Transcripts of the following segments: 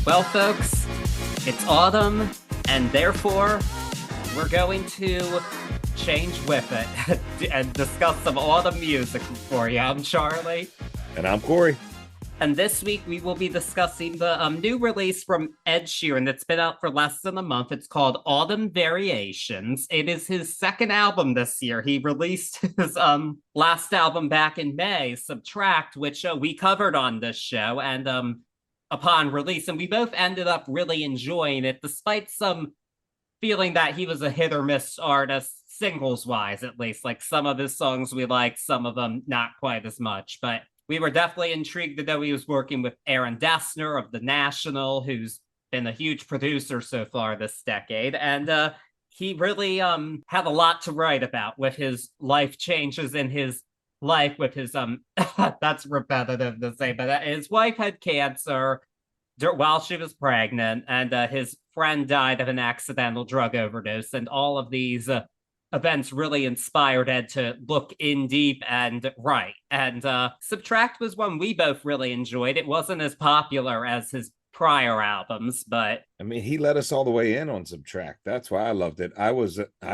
Well, folks, it's autumn, and therefore, we're going to change with it and discuss some autumn music for you. I'm Charlie. And I'm Cory. And this week, we will be discussing the new release from Ed Sheeran that's been out for less than a month. It's called Autumn Variations. It is his second album this year. He released his last album back in May, Subtract, which we covered on this show. And upon release, and we both ended up really enjoying it, despite some feeling that he was a hit or miss artist, singles wise at least. Like some of his songs we liked, some of them not quite as much. But we were definitely intrigued to know he was working with Aaron Dessner of The National, who's been a huge producer so far this decade. And he really had a lot to write about with his life changes in his life with his that's repetitive to say, but his wife had cancer while she was pregnant, and his friend died of an accidental drug overdose, and all of these events really inspired Ed to look in deep and write. And Subtract was one we both really enjoyed. It wasn't as popular as his prior albums, but I mean, he let us all the way in on Subtract. That's why I loved it. I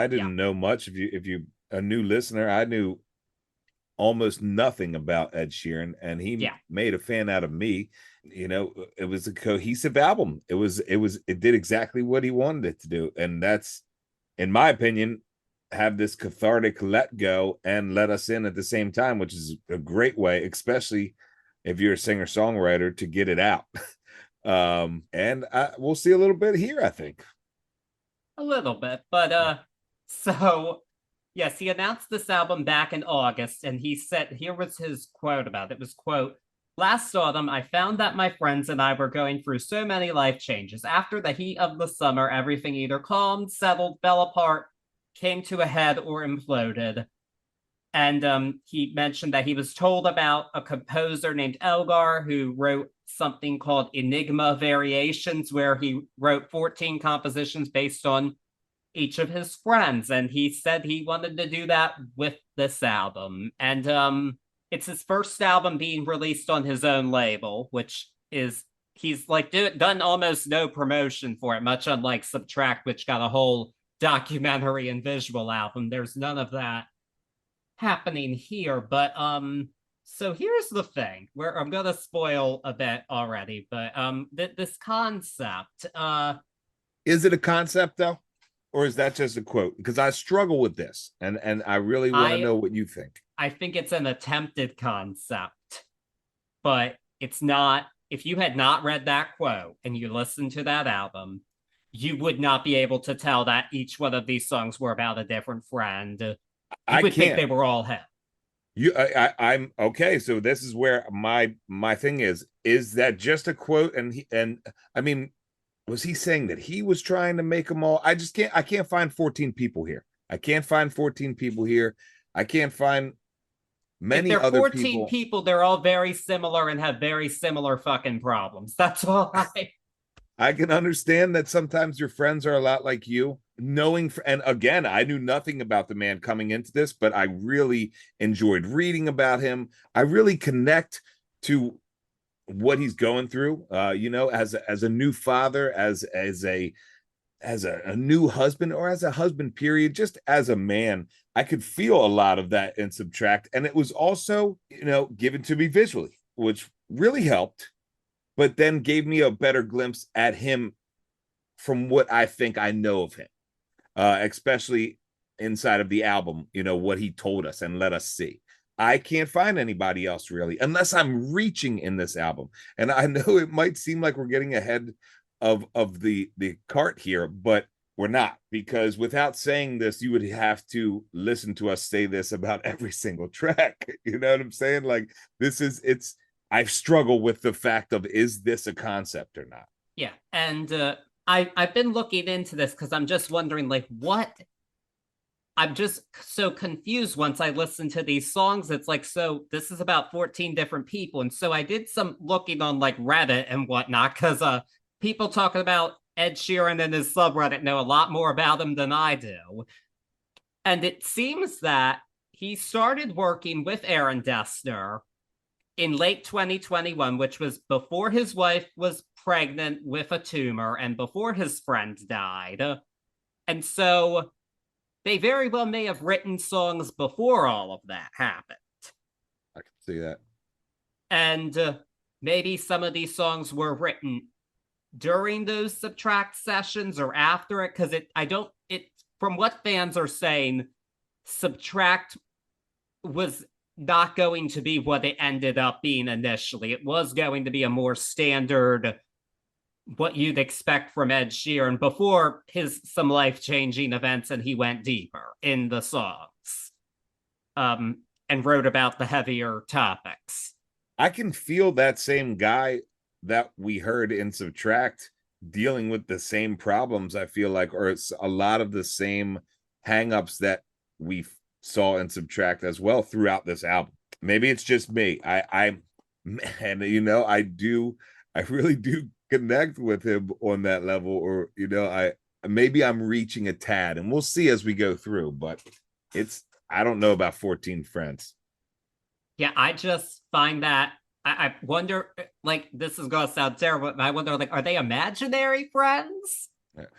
didn't know much. If you a new listener, I knew almost nothing about Ed Sheeran, and he made a fan out of me. You know, it was a cohesive album. It did exactly what he wanted it to do, and that's, in my opinion, have this cathartic let go and let us in at the same time, which is a great way, especially if you're a singer-songwriter, to get it out. And we'll see a little bit here, I think. A little bit, but so yes, he announced this album back in August, and he said, here was his quote about it. It was, quote, "Last autumn, I found that my friends and I were going through so many life changes. After the heat of the summer, everything either calmed, settled, fell apart, came to a head, or imploded." And he mentioned that he was told about a composer named Elgar who wrote something called Enigma Variations, where he wrote 14 compositions based on each of his friends, and he said he wanted to do that with this album. And it's his first album being released on his own label, which is, he's like done almost no promotion for it, much unlike Subtract, which got a whole documentary and visual album. There's none of that happening here. But so here's the thing, where I'm gonna spoil a bit already, but this concept, is it a concept though? Or is that just a quote? Because I struggle with this, and I really want to know what you think. I think it's an attempted concept, but it's not. If you had not read that quote and you listened to that album, you would not be able to tell that each one of these songs were about a different friend. You would think they were all him. I'm okay. So this is where my thing is. Is that just a quote? And I mean, was he saying that he was trying to make them all? I can't find 14 people here. I can't find 14 people here. I can't find many other people. If they're 14 people, they're all very similar and have very similar fucking problems. That's all I can understand that sometimes your friends are a lot like you. And again, I knew nothing about the man coming into this, but I really enjoyed reading about him. I really connect to what he's going through, you know, as a new father, as a new husband, or as a husband, period, just as a man. I could feel a lot of that in Subtract, and it was also, you know, given to me visually, which really helped, but then gave me a better glimpse at him from what I think I know of him, especially inside of the album, you know, what he told us and let us see. I can't find anybody else really, unless I'm reaching in this album. And I know it might seem like we're getting ahead of the cart here, but we're not, because without saying this, you would have to listen to us say this about every single track. You know what I'm saying? Like, I've struggled with the fact of, is this a concept or not? Yeah. And I've been looking into this because I'm just wondering, like, what I'm just so confused once I listen to these songs. It's like, so this is about 14 different people. And so I did some looking on like Reddit and whatnot, because people talking about Ed Sheeran and his subreddit know a lot more about him than I do. And it seems that he started working with Aaron Dessner in late 2021, which was before his wife was pregnant with a tumor and before his friend died. And so they very well may have written songs before all of that happened. I can see that. And maybe some of these songs were written during those Subtract sessions or after it, because from what fans are saying, Subtract was not going to be what it ended up being initially. It was going to be a more standard, what you'd expect from Ed Sheeran before some life-changing events, and he went deeper in the songs, and wrote about the heavier topics. I can feel that same guy that we heard in Subtract dealing with the same problems, I feel like, or it's a lot of the same hangups that we saw in Subtract as well throughout this album. Maybe it's just me. I really do connect with him on that level, or maybe I'm reaching a tad, and we'll see as we go through, but I don't know about 14 Friends. Yeah, I just find that I wonder, like, this is gonna sound terrible, but I wonder, like, are they imaginary friends?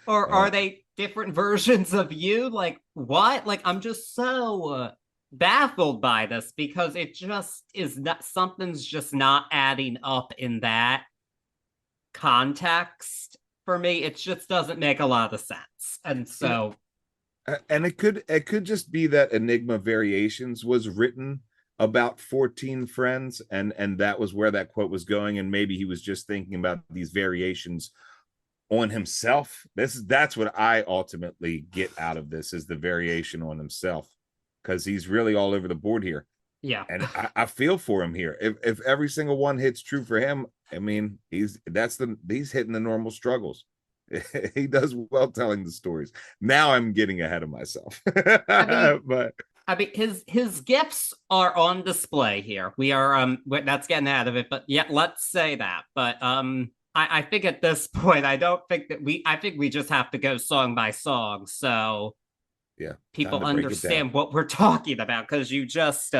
Or are they different versions of you? Like, what? Like, I'm just so baffled by this, because it just is not, something's just not adding up in that context for me. It just doesn't make a lot of sense. And so, and it could just be that Enigma Variations was written about 14 friends, and that was where that quote was going, and maybe he was just thinking about these variations on himself. That's what I ultimately get out of this, is the variation on himself, because he's really all over the board here. Yeah, and I feel for him here. If every single one hits true for him, I mean, he's hitting the normal struggles. He does well telling the stories. Now I'm getting ahead of myself. I mean, his gifts are on display here. We are that's getting out of it, but yeah, let's say that. But I think at this point, I think we just have to go song by song, so yeah, people understand what we're talking about, because you just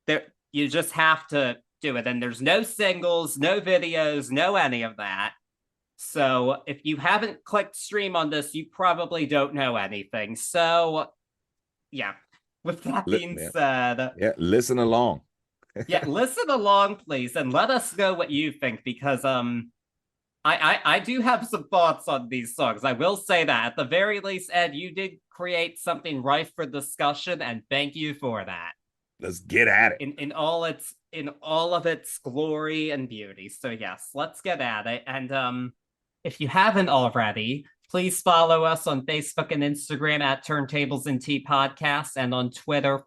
have to do it, and there's no singles, no videos, no any of that. So if you haven't clicked stream on this, you probably don't know anything. So yeah. With that being said, yeah, listen along. Yeah, listen along, please, and let us know what you think, because I do have some thoughts on these songs. I will say that at the very least, Ed, you did create something rife for discussion, and thank you for that. Let's get at it in all of its glory and beauty. So yes, let's get at it. And if you haven't already, please follow us on Facebook and Instagram at Turntables and Tea Podcast, and on Twitter,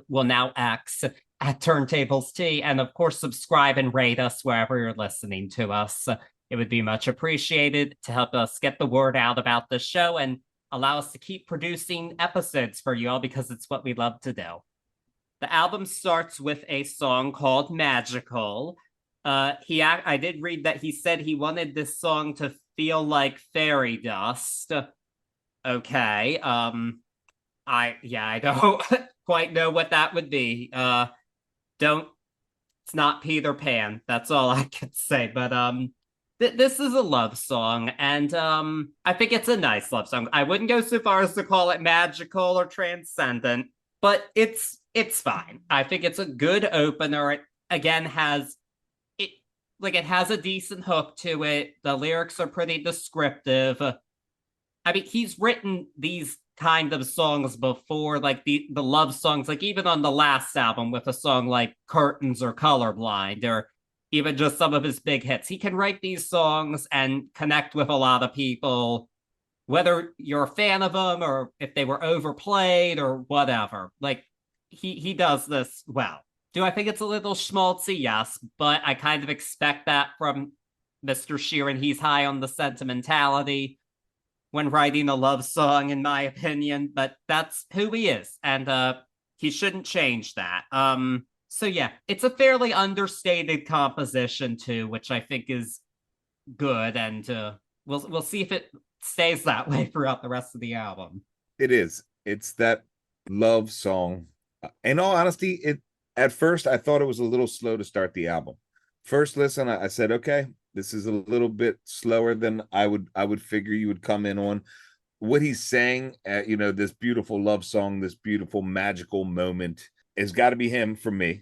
now X, at Turntables Tea. And of course, subscribe and rate us wherever you're listening to us. It would be much appreciated to help us get the word out about the show and allow us to keep producing episodes for you all, because it's what we love to do. The album starts with a song called Magical. I did read that he said he wanted this song to feel like fairy dust. Okay. I don't quite know what that would be. It's not Peter Pan. That's all I can say. But this is a love song, and I think it's a nice love song. I wouldn't go so far as to call it magical or transcendent, but it's fine. I think it's a good opener. It again has a decent hook to it. The lyrics are pretty descriptive. I mean, he's written these kind of songs before, like the love songs, like even on the last album with a song like Curtains or Colorblind, or even just some of his big hits. He can write these songs and connect with a lot of people, whether you're a fan of them or if they were overplayed or whatever. Like, he does this well. Do I think it's a little schmaltzy? Yes, but I kind of expect that from Mr. Sheeran. He's high on the sentimentality when writing a love song, in my opinion, but that's who he is, and he shouldn't change that. So yeah, it's a fairly understated composition too, which I think is good, and we'll see if it stays that way throughout the rest of the album. It is. It's that love song. In all honesty, At first I thought it was a little slow to start the album. First listen, I said, okay, this is a little bit slower than I would figure you would come in on. What he's saying, this beautiful love song, this beautiful magical moment, has got to be him for me.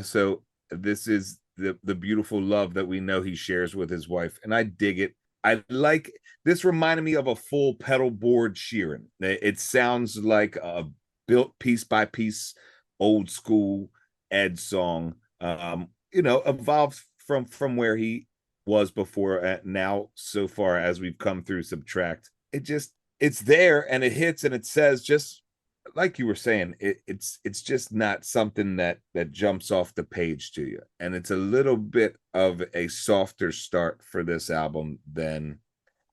So this is the beautiful love that we know he shares with his wife, and I dig it. I like this. Reminded me of a full pedal board Sheeran. It sounds like a built piece by piece, old school Ed song. Evolved from where he was before. Now, so far as we've come through Subtract, it's there and it hits and it says, just like you were saying, it's just not something that jumps off the page to you, and it's a little bit of a softer start for this album than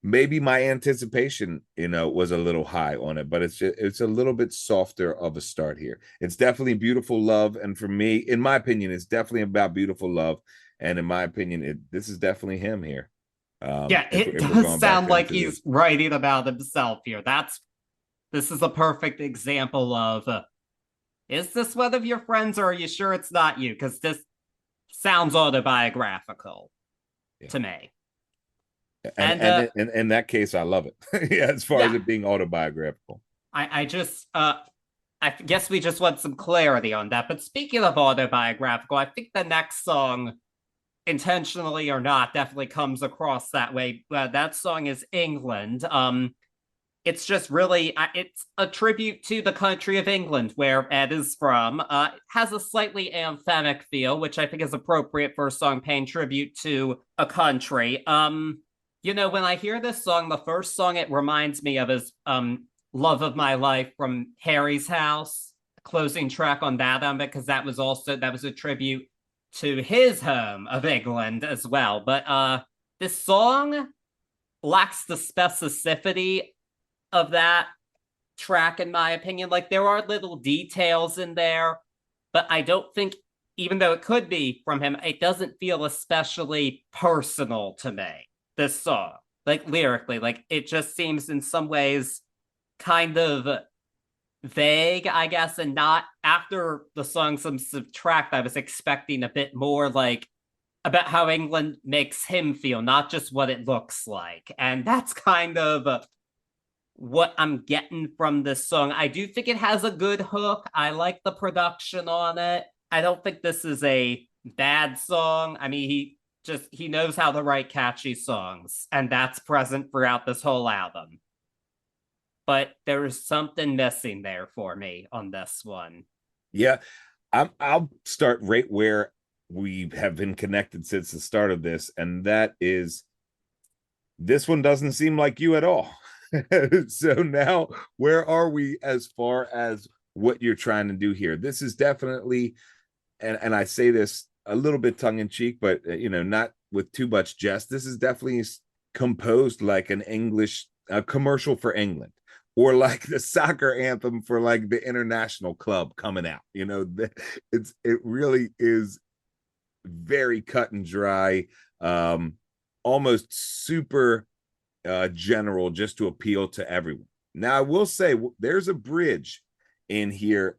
maybe my anticipation was a little high on it, but it's a little bit softer of a start here. It's definitely beautiful love, and for me, in my opinion, it's definitely about beautiful love, and in my opinion, this is definitely him here. Yeah, it does sound like he's writing about himself here. This is a perfect example of is this one of your friends, or are you sure it's not you? Because this sounds autobiographical to me. And in that case, I love it. Yeah, as far as it being autobiographical. I guess we just want some clarity on that. But speaking of autobiographical, I think the next song, intentionally or not, definitely comes across that way. That song is England. It's just really, it's a tribute to the country of England, where Ed is from. It has a slightly anthemic feel, which I think is appropriate for a song paying tribute to a country. When I hear this song, the first song it reminds me of is Love of My Life from Harry's House, closing track on that album, because that was a tribute to his home of England as well. But this song lacks the specificity of that track, in my opinion. Like, there are little details in there, but I don't think, even though it could be from him, it doesn't feel especially personal to me, this song. Like, lyrically, like, it just seems in some ways kind of vague, I guess, and not, after the song Some Subtract, I was expecting a bit more like about how England makes him feel, not just what it looks like. And that's kind of what I'm getting from this song. I do think it has a good hook. I like the production on it. I don't think this is a bad song. I mean, he knows how to write catchy songs, and that's present throughout this whole album. But there is something missing there for me on this one. Yeah, I'll start right where we have been connected since the start of this, and that is, this one doesn't seem like you at all. So now, where are we as far as what you're trying to do here? This is definitely, and I say this a little bit tongue in cheek, but not with too much jest. This is definitely composed like an English commercial for England, or like the soccer anthem for like the international club coming out. It really is very cut and dry, almost super general, just to appeal to everyone. Now, I will say there's a bridge in here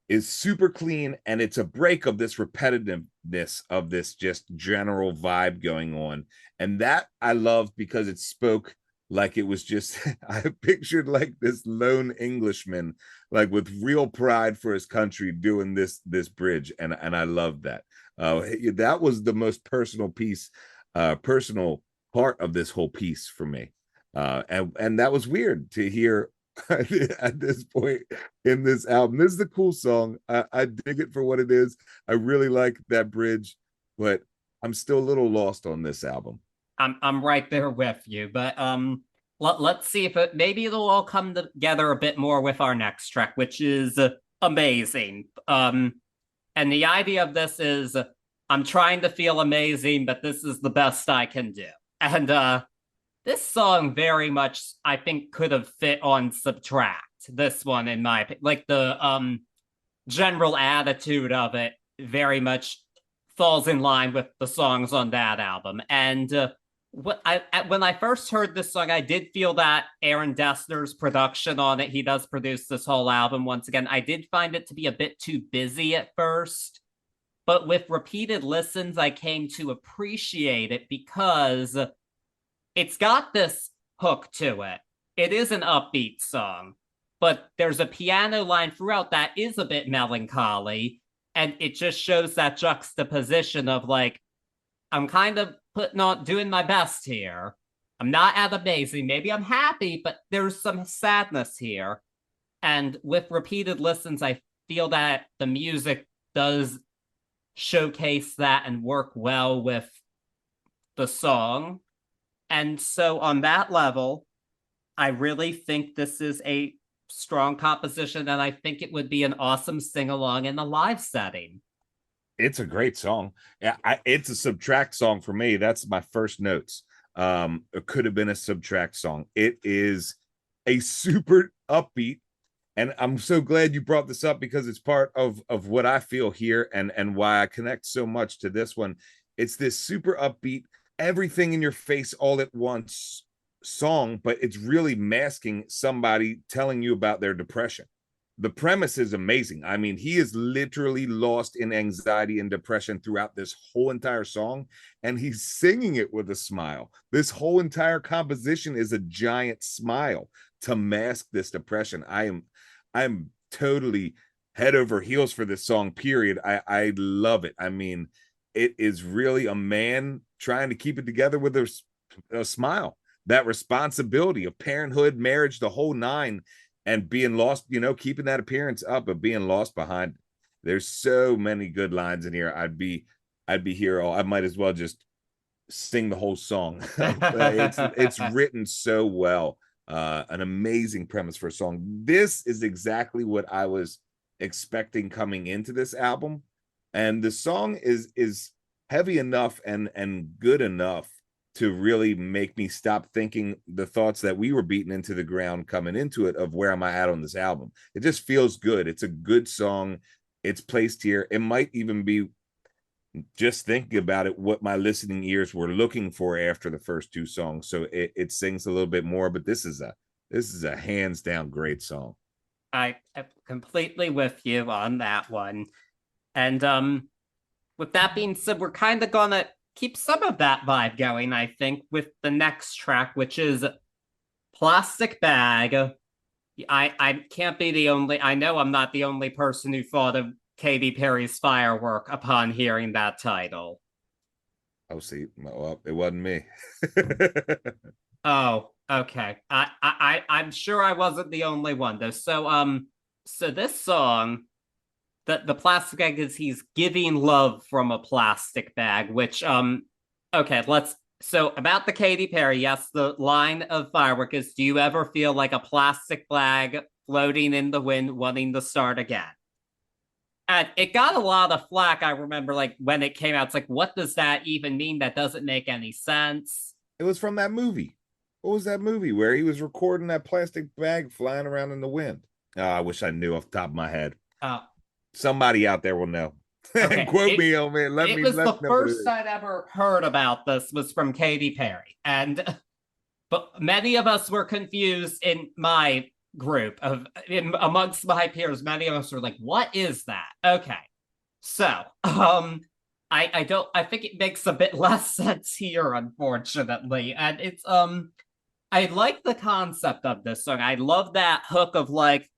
is super clean, and it's a break of this repetitiveness of this just general vibe going on, and that I loved, because it spoke like it was just I pictured like this lone Englishman, like with real pride for his country, doing this bridge, and I loved that. That was the most personal part of this whole piece for me, and that was weird to hear at this point in this album. This is a cool song. I dig it for what it is. I really like that bridge, but I'm still a little lost on this album. I'm right there with you, but let's see if maybe it'll all come together a bit more with our next track, which is Amazing. And the idea of this is, I'm trying to feel amazing, but this is the best I can do. And this song very much, I think, could have fit on Subtract. This one, in my opinion, like the general attitude of it very much falls in line with the songs on that album. And when I first heard this song, I did feel that Aaron Dessner's production on it, he does produce this whole album once again. I did find it to be a bit too busy at first, but with repeated listens, I came to appreciate it because it's got this hook to it. It is an upbeat song, but there's a piano line throughout that is a bit melancholy, and it just shows that juxtaposition of like, I'm kind of putting on doing my best here. I'm not at amazing. Maybe I'm happy, but there's some sadness here. And with repeated listens, I feel that the music does showcase that and work well with the song. And so on that level, I really think this is a strong composition, and I think it would be an awesome sing-along in a live setting. It's a great song. Yeah, it's a subtract song for me. That's my first notes. It could have been a subtract song. It is a super upbeat, and I'm so glad you brought this up because it's part of what I feel here and why I connect so much to this one. It's this super upbeat, everything in your face all at once song, but it's really masking somebody telling you about their depression. The premise is amazing. I mean, he is literally lost in anxiety and depression throughout this whole entire song, and he's singing it with a smile. This whole entire composition is a giant smile to mask this depression. I'm totally head over heels for this song, period. I love it. I mean, it is really a man trying to keep it together with a smile. That responsibility of parenthood, marriage, the whole nine, and being lost, keeping that appearance up, but being lost behind. There's so many good lines in here. I'd be here. I might as well just sing the whole song. It's written so well. An amazing premise for a song. This is exactly what I was expecting coming into this album, and the song is heavy enough and good enough to really make me stop thinking the thoughts that we were beating into the ground coming into it of where am I at on this album. It just feels good. It's a good song. It's placed here. It might even be, just thinking about it, what my listening ears were looking for after the first two songs. So it sings a little bit more, but this is a hands down great song. I'm completely with you on that one. And with that being said, we're kind of gonna keep some of that vibe going, I think, with the next track, which is Plastic Bag. I can't be the only, I know I'm not the only person who thought of Katy Perry's Firework upon hearing that title. Oh, see, well, it wasn't me. Oh, okay. I'm sure I wasn't the only one though. So this song, the plastic bag is he's giving love from a plastic bag, which okay, so about the Katy Perry, yes, the line of Firework is, do you ever feel like a plastic bag floating in the wind wanting to start again? And it got a lot of flack. I remember like when it came out, it's like, what does that even mean? That doesn't make any sense. It was from that movie. What was that movie where he was recording that plastic bag flying around in the wind? Oh, I wish I knew off the top of my head. Somebody out there will know. Okay. Quote me on man. It was the first I'd ever heard about this was from Katy Perry. But many of us were confused in my group amongst my peers. Many of us were like, what is that? Okay. So, I think it makes a bit less sense here, unfortunately. And it's I like the concept of this song. I love that hook of like,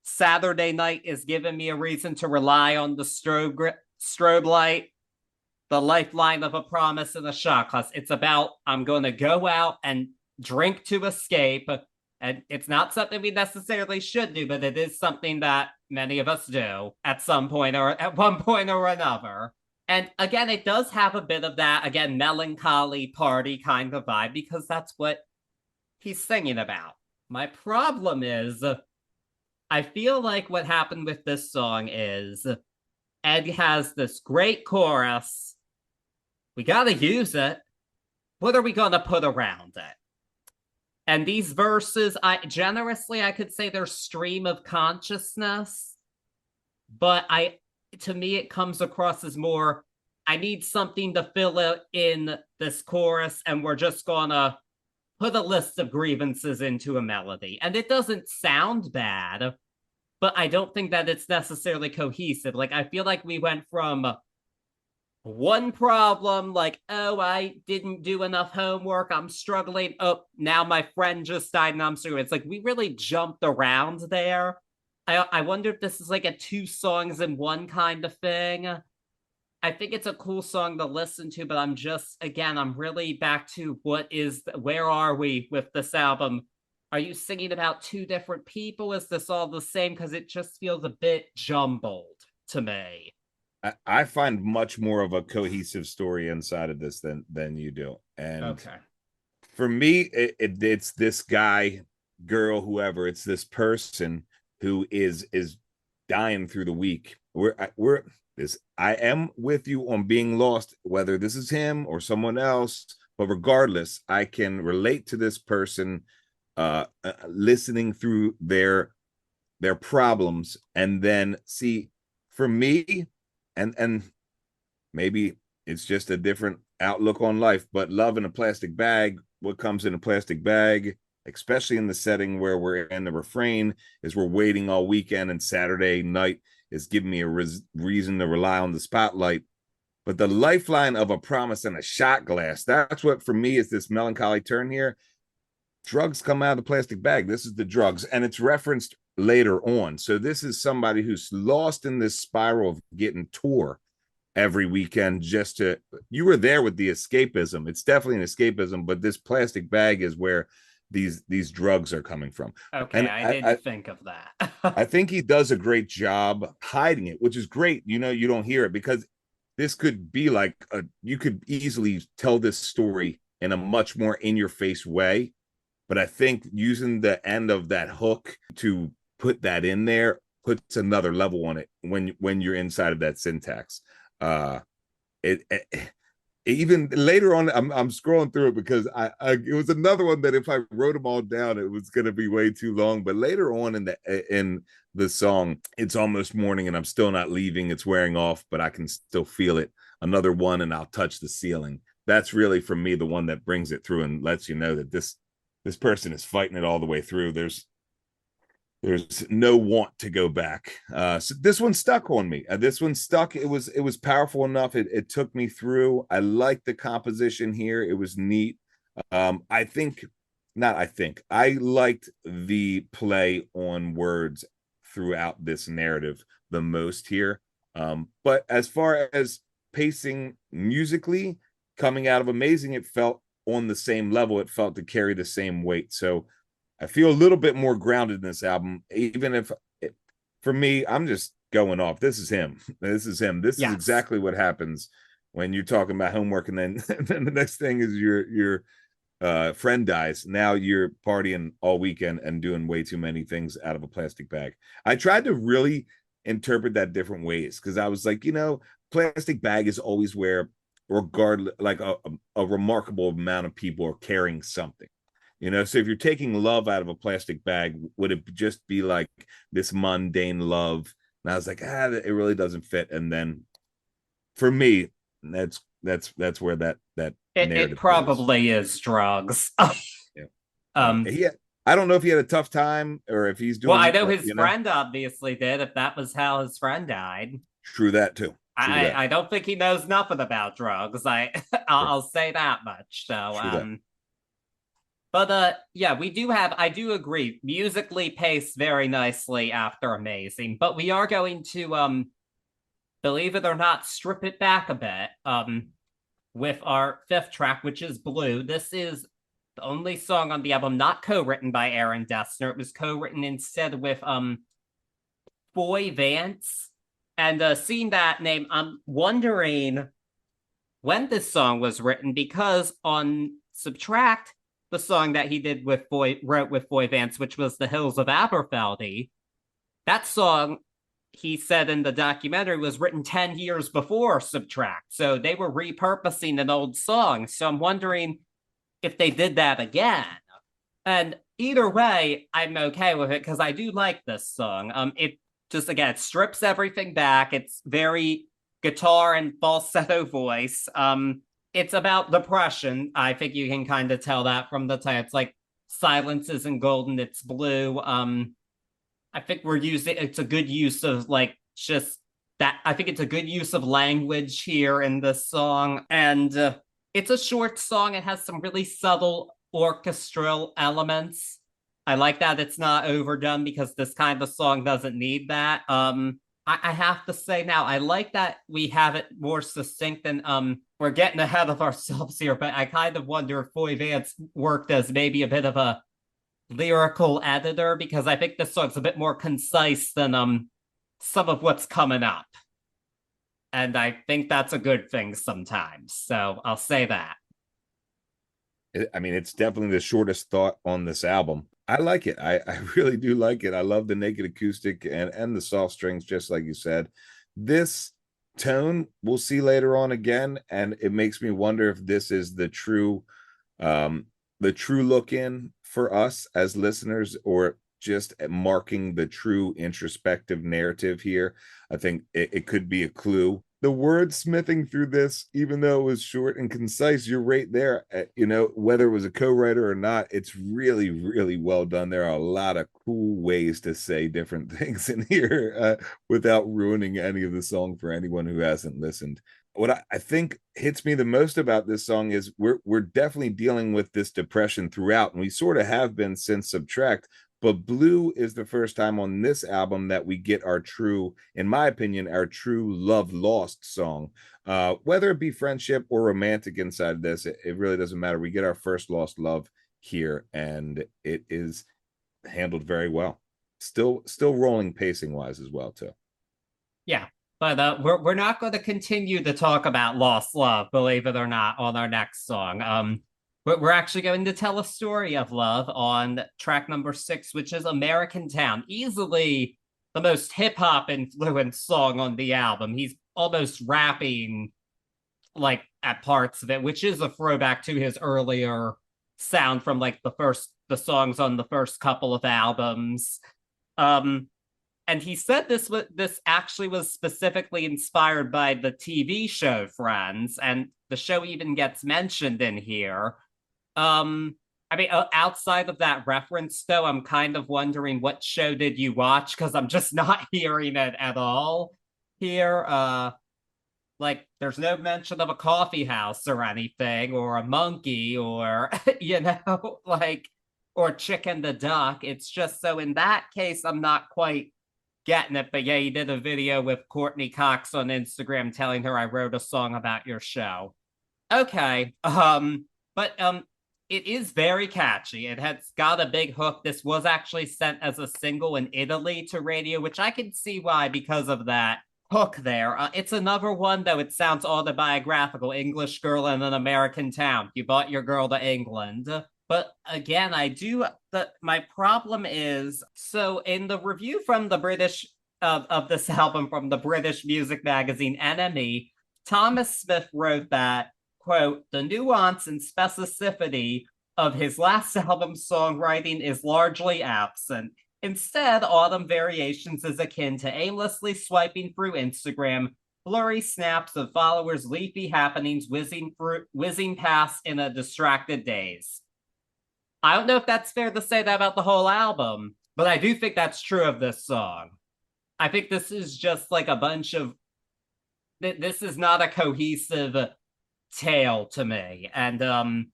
Saturday night is giving me a reason to rely on the strobe light, the lifeline of a promise and a shot glass. It's about, I'm going to go out and drink to escape. And it's not something we necessarily should do, but it is something that many of us do at some point or at one point or another. And again, it does have a bit of that, again, melancholy party kind of vibe because that's what he's singing about. My problem is, I feel like what happened with this song is Ed has this great chorus. We got to use it. What are we going to put around it? And these verses, I could say they're stream of consciousness, but to me, it comes across as more I need something to fill in this chorus, and we're just gonna put a list of grievances into a melody. And it doesn't sound bad, but I don't think that it's necessarily cohesive. Like, I feel like we went from one problem, like, oh, I didn't do enough homework, I'm struggling. Oh, now my friend just died and I'm screwed. It's like we really jumped around there. I wonder if this is like a two songs in one kind of thing. I think it's a cool song to listen to, but I'm really back to where are we with this album? Are you singing about two different people? Is this all the same? Because it just feels a bit jumbled to me. I find much more of a cohesive story inside of this than you do. And Okay. for me, it's this guy, girl, whoever, it's this person who is dying through the week. We're this. I am with you on being lost, whether this is him or someone else. But regardless, I can relate to this person, listening through their problems, and then see, for me, and maybe it's just a different outlook on life, but love in a plastic bag, what comes in a plastic bag, especially in the setting where we're in, the refrain is we're waiting all weekend and Saturday night is giving me a reason to rely on the spotlight. But the lifeline of a promise and a shot glass, that's what for me is this melancholy turn here. Drugs come out of the plastic bag. This is the drugs, and it's referenced later on. So this is somebody who's lost in this spiral of getting tour every weekend just to, you were there with the escapism. It's definitely an escapism, but this plastic bag is where these drugs are coming from. Okay, And I didn't think of that. I think he does a great job hiding it, which is great. You know, you don't hear it because this could be like you could easily tell this story in a much more in your face way. But I think using the end of that hook to put that in there puts another level on it when you're inside of that syntax. It even later on, I'm scrolling through it because I it was another one that if I wrote them all down, it was going to be way too long. But later on in the song, it's almost morning and I'm still not leaving. It's wearing off, but I can still feel it. Another one, and I'll touch the ceiling. That's really for me the one that brings it through and lets you know that this person is fighting it all the way through. There's no want to go back. So this one stuck on me. This one stuck. It was powerful enough. It took me through. I liked the composition here. It was neat. I think, not I think, I liked the play on words throughout this narrative the most here. But as far as pacing musically, coming out of Amazing, it felt on the same level. It felt to carry the same weight. So I feel a little bit more grounded in this album, even if for me, I'm just going off. This is him. This is him. This is exactly what happens when you're talking about homework, and then the next thing is your friend dies. Now you're partying all weekend and doing way too many things out of a plastic bag. I tried to really interpret that different ways because I was like, plastic bag is always where, regardless, like a remarkable amount of people are carrying something. So if you're taking love out of a plastic bag, would it just be like this mundane love? And I was like, it really doesn't fit. And then for me, that's where that it probably is drugs. Yeah. I don't know if he had a tough time or if he's doing. Well, I know his friend obviously did. If that was how his friend died, true that too. I don't think he knows nothing about drugs. I'll say that much. So But yeah, I do agree, musically paced very nicely after Amazing, but we are going to believe it or not, strip it back a bit with our fifth track, which is Blue. This is the only song on the album not co-written by Aaron Dessner. It was co-written instead with Boy Vance. And seeing that name, I'm wondering when this song was written, because on Subtract, the song that he wrote with Boy Vance, which was The Hills of Aberfeldy, that song, he said in the documentary, was written 10 years before Subtract. So they were repurposing an old song. So I'm wondering if they did that again. And either way, I'm okay with it because I do like this song. It just, again, it strips everything back. It's very guitar and falsetto voice. It's about depression. I think you can kind of tell that from the title. It's like silence isn't golden, it's blue. I think we're using it's a good use of like just that. I think it's a good use of language here in this song, and it's a short song. It has some really subtle orchestral elements. I like that it's not overdone because this kind of song doesn't need that. I have to say now, I like that we have it more succinct than we're getting ahead of ourselves here, but I kind of wonder if Boy Vance worked as maybe a bit of a lyrical editor because I think this song's a bit more concise than some of what's coming up. And I think that's a good thing sometimes. So I'll say that. I mean, it's definitely the shortest thought on this album. I like it. I really do like it. I love the naked acoustic and the soft strings, just like you said. This tone we'll see later on again, and it makes me wonder if this is the true look in for us as listeners, or just marking the true introspective narrative here. I think it could be a clue. The wordsmithing through this, even though it was short and concise, you're right there. Whether it was a co-writer or not, it's really, really well done. There are a lot of cool ways to say different things in here without ruining any of the song for anyone who hasn't listened. What I think hits me the most about this song is we're definitely dealing with this depression throughout, and we sort of have been since Subtract. But Blue is the first time on this album that we get our true, in my opinion, our true love lost song. Whether it be friendship or romantic inside this, it really doesn't matter. We get our first lost love here, and it is handled very well. Still rolling pacing wise as well too. Yeah, but we're not going to continue to talk about lost love, believe it or not, on our next song. But we're actually going to tell a story of love on track number 6, which is American Town. Easily the most hip hop influenced song on the album. He's almost rapping like at parts of it, which is a throwback to his earlier sound from like the songs on the first couple of albums. And he said this actually was specifically inspired by the TV show Friends, and the show even gets mentioned in here. I mean, outside of that reference, though, I'm kind of wondering what show did you watch? Because I'm just not hearing it at all here. Like, there's no mention of a coffee house or anything, or a monkey, or, like, or Chicken the Duck. It's just so in that case, I'm not quite getting it. But yeah, he did a video with Courtney Cox on Instagram telling her I wrote a song about your show. Okay. But it is very catchy. It has got a big hook. This was actually sent as a single in Italy to radio, which I can see why because of that hook there. It's another one, though. It sounds autobiographical. English girl in an American town. You brought your girl to England. But again, my problem is, so in the review from the British of this album from the British music magazine NME, Thomas Smith wrote that, quote, the nuance and specificity of his last album's songwriting is largely absent. Instead, Autumn Variations is akin to aimlessly swiping through Instagram, blurry snaps of followers' leafy happenings whizzing past in a distracted daze. I don't know if that's fair to say that about the whole album, but I do think that's true of this song. I think this is just like a bunch of... This is not a cohesive tale to me, and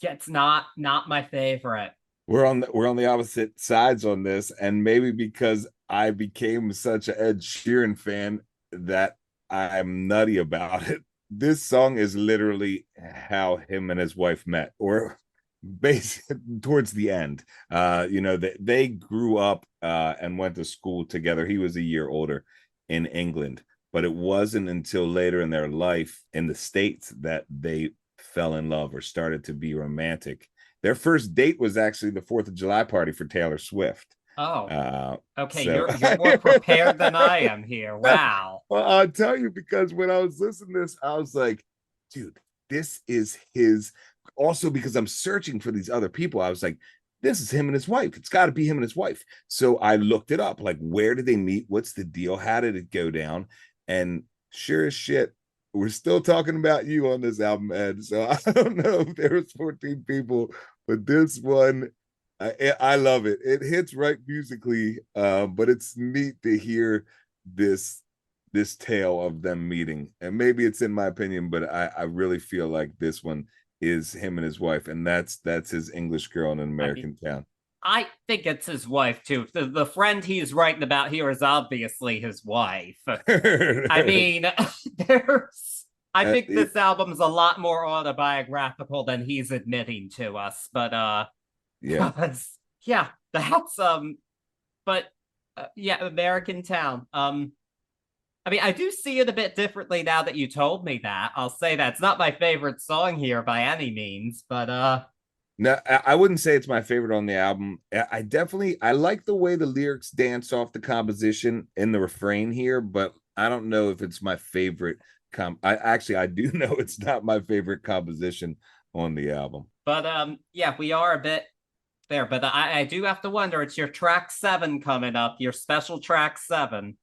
it's not my favorite. We're on the opposite sides on this, and maybe because I became such an Ed Sheeran fan that I'm nutty about it. This song is literally how him and his wife met, or basically towards the end. They grew up and went to school together. He was a year older in England, but it wasn't until later in their life in the States that they fell in love or started to be romantic. Their first date was actually the 4th of July party for Taylor Swift. Oh, okay. So... You're more prepared than I am here. Wow. Well, I'll tell you, because when I was listening to this, I was like, dude, this is his. Also, because I'm searching for these other people, I was like, this is him and his wife. It's got to be him and his wife. So I looked it up. Like, where did they meet? What's the deal? How did it go down? And Sure as shit. We're still talking about you on this album, Ed. So I don't know if there was 14 people, but this one, I love it. It hits right musically, but it's neat to hear this this tale of them meeting. And maybe it's in my opinion, but I really feel like this one is him and his wife, and that's his English girl in an I mean, American town. I think it's his wife too. The friend he's writing about here is obviously his wife. I mean, there's. I think It, this album's a lot more autobiographical than he's admitting to us, but yeah. yeah, that's but yeah, American Town. I mean, I do see it a bit differently now that you told me that. I'll say that it's not my favorite song here by any means, but No, I wouldn't say it's my favorite on the album. I definitely I like the way the lyrics dance off the composition in the refrain here, but I don't know if it's my favorite I do know it's not my favorite composition on the album. yeah, we are a bit there, but I do have to wonder. It's your track 7 coming up, your special track 7.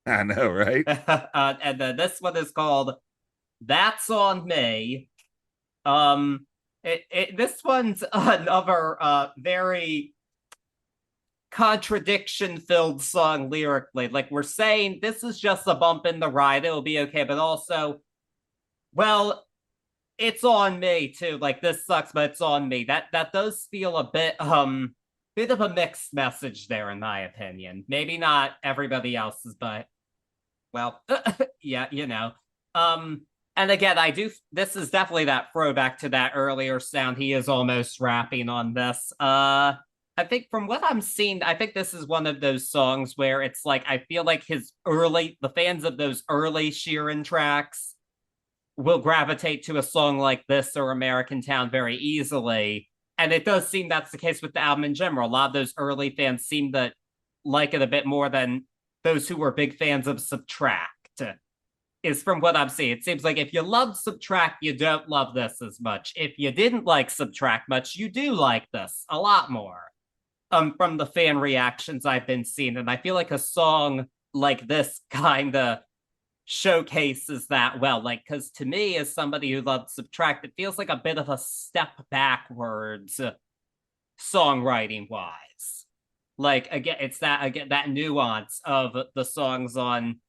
I know, right? And this one is called "That's on Me." Um, this one's another very contradiction-filled song lyrically. Like we're saying, this is just a bump in the ride; it'll be okay. But also, well, it's on me too. Like this sucks, but it's on me. That does feel a bit of a mixed message there, in my opinion. Maybe not everybody else's, but well, yeah, you know. Um, and again, I do. This is definitely that throwback to that earlier sound. He is almost rapping on this. I think from what I'm seeing, I think this is one of those songs where it's like I feel like the fans of those early Sheeran tracks will gravitate to a song like this or American Town very easily. And it does seem that's the case with the album in general. A lot of those early fans seem to like it a bit more than those who were big fans of Subtract, is from what I'm seeing. It seems like if you love Subtract, you don't love this as much. If you didn't like Subtract much, you do like this a lot more. From the fan reactions I've been seeing. And I feel like a song like this kind of showcases that well. Like, because to me, as somebody who loves Subtract, it feels like a bit of a step backwards songwriting wise. Like again, it's that nuance of the songs on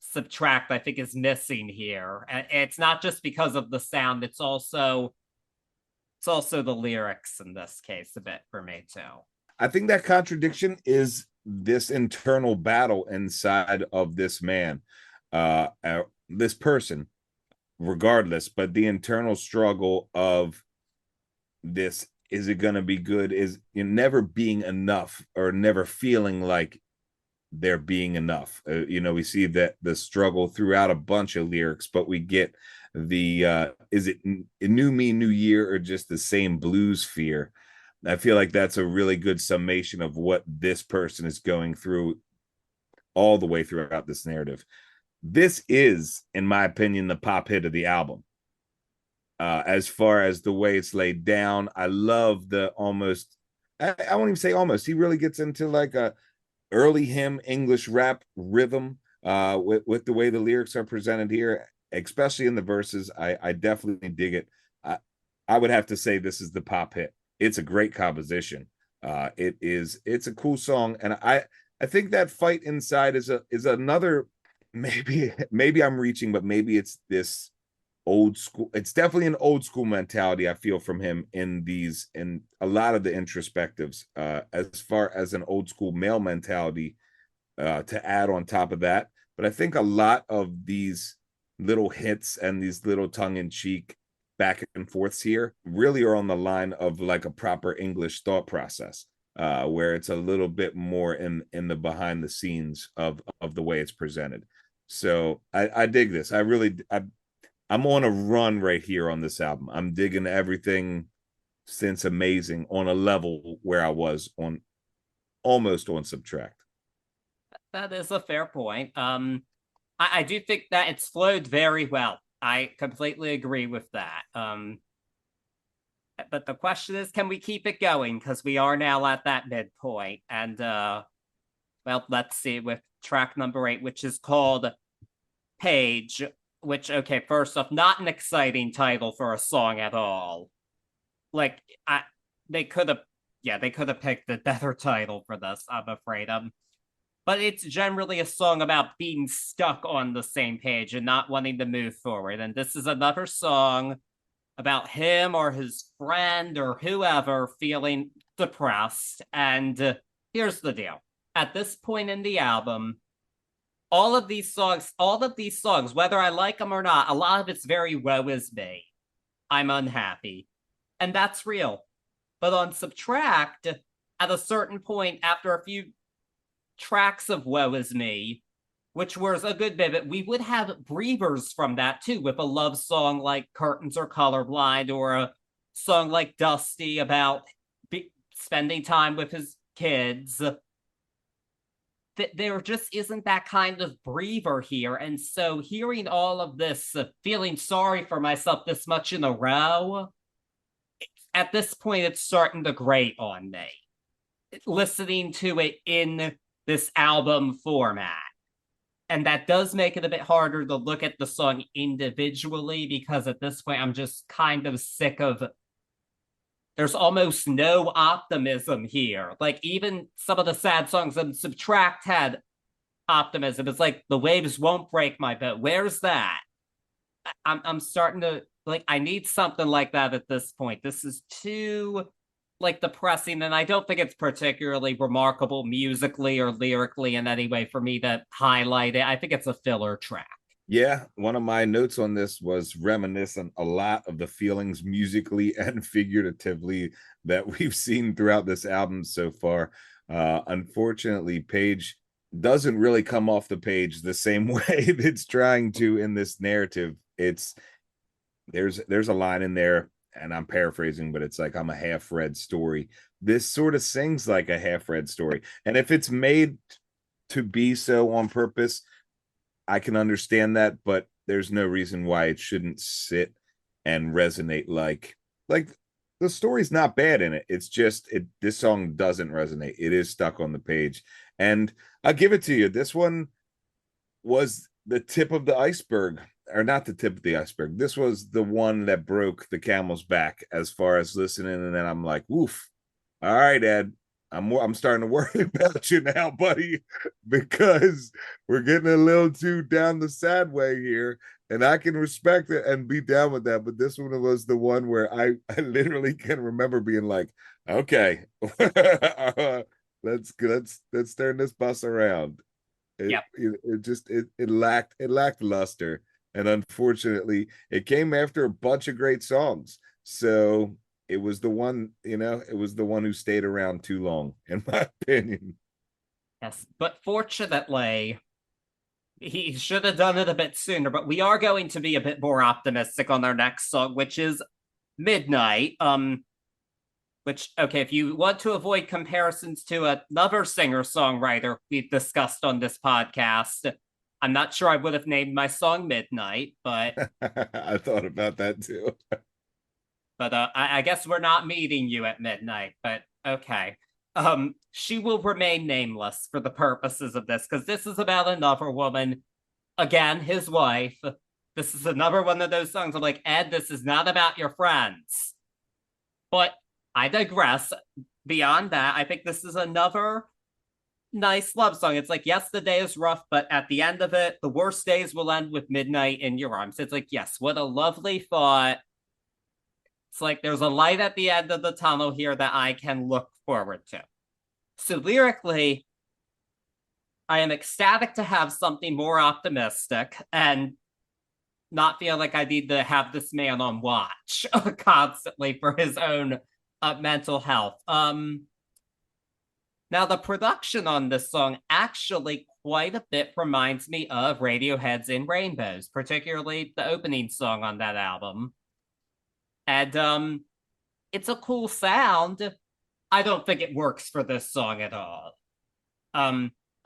Subtract I think is missing here. And it's not just because of the sound, it's also the lyrics in this case a bit for me too. I think that contradiction is this internal battle inside of this man, this person, regardless, but the internal struggle of this, is it going to be good, is never being enough or never feeling like there being enough. We see that the struggle throughout a bunch of lyrics, but we get the is it new me, new year, or just the same blues fear? I feel like that's a really good summation of what this person is going through all the way throughout this narrative. This is, in my opinion, the pop hit of the album. As far as the way it's laid down, I love the almost, I won't even say almost, he really gets into like a early hymn English rap rhythm with the way the lyrics are presented here, especially in the verses. I definitely dig it. I would have to say this is the pop hit. It's a great composition. It's a cool song, and I think that fight inside is another, maybe I'm reaching, but maybe it's this old school. It's definitely an old school mentality I feel from him in a lot of the introspectives, as far as an old school male mentality, to add on top of that. But I think a lot of these little hits and these little tongue-in-cheek back and forths here really are on the line of like a proper English thought process, where it's a little bit more in the behind the scenes of the way it's presented. So I dig this. I'm on a run right here on this album. I'm digging everything since Amazing on a level where I was on almost on Subtract. That is a fair point. I do think that it's flowed very well. I completely agree with that. But the question is, can we keep it going? Because we are now at that midpoint. And well, let's see with track number 8, which is called page, which, okay, first off, not an exciting title for a song at all. Like, they could have, yeah, they could have picked a better title for this, I'm afraid. But it's generally a song about being stuck on the same page and not wanting to move forward. And this is another song about him or his friend or whoever feeling depressed. And here's the deal. At this point in the album, all of these songs, whether I like them or not, a lot of it's very woe is me. I'm unhappy. And that's real. But on Subtract, at a certain point, after a few tracks of woe is me, which was a good bit, we would have breathers from that too, with a love song like Curtains Are Colorblind, or a song like Dusty about spending time with his kids. There just isn't that kind of breather here. And so hearing all of this, feeling sorry for myself this much in a row, at this point, it's starting to grate on me, listening to it in this album format. And that does make it a bit harder to look at the song individually, because at this point, I'm just kind of sick of, there's almost no optimism here. Like, even some of the sad songs on Subtract had optimism. It's like, the waves won't break my boat. Where's that? I'm starting to, like, I need something like that at this point. This is too, like, depressing, and I don't think it's particularly remarkable musically or lyrically in any way for me to highlight it. I think it's a filler track. Yeah, one of my notes on this was reminiscent a lot of the feelings musically and figuratively that we've seen throughout this album so far. Unfortunately, Page doesn't really come off the page the same way it's trying to in this narrative. There's a line in there, and I'm paraphrasing, but it's like, I'm a half-read story. This sort of sings like a half-read story. And if it's made to be so on purpose, I can understand that, but there's no reason why it shouldn't sit and resonate like the story's not bad in it. It's just this song doesn't resonate. It is stuck on the page. And I'll give it to you. This one was the tip of the iceberg, or not the tip of the iceberg. This was the one that broke the camel's back as far as listening. And then I'm like, oof. All right, Ed. I'm starting to worry about you now, buddy, because we're getting a little too down the sad way here. And I can respect it and be down with that. But this one was the one where I literally can remember being like, okay, let's turn this bus around. It lacked luster. And unfortunately, it came after a bunch of great songs. So it was the one who stayed around too long, in my opinion. Yes, but fortunately, he should have done it a bit sooner. But we are going to be a bit more optimistic on our next song, which is Midnight. Which, okay, if you want to avoid comparisons to another singer-songwriter we've discussed on this podcast, I'm not sure I would have named my song Midnight, but I thought about that too. But I guess we're not meeting you at midnight, but okay. She will remain nameless for the purposes of this, because this is about another woman, again, his wife. This is another one of those songs. I'm like, Ed, this is not about your friends. But I digress. Beyond that, I think this is another nice love song. It's like, yes, the day is rough, but at the end of it, the worst days will end with midnight in your arms. It's like, yes, what a lovely thought. It's like, there's a light at the end of the tunnel here that I can look forward to. So lyrically, I am ecstatic to have something more optimistic and not feel like I need to have this man on watch constantly for his own mental health. Now, the production on this song actually quite a bit reminds me of Radiohead's In Rainbows, particularly the opening song on that album. And it's a cool sound. I don't think it works for this song at all. I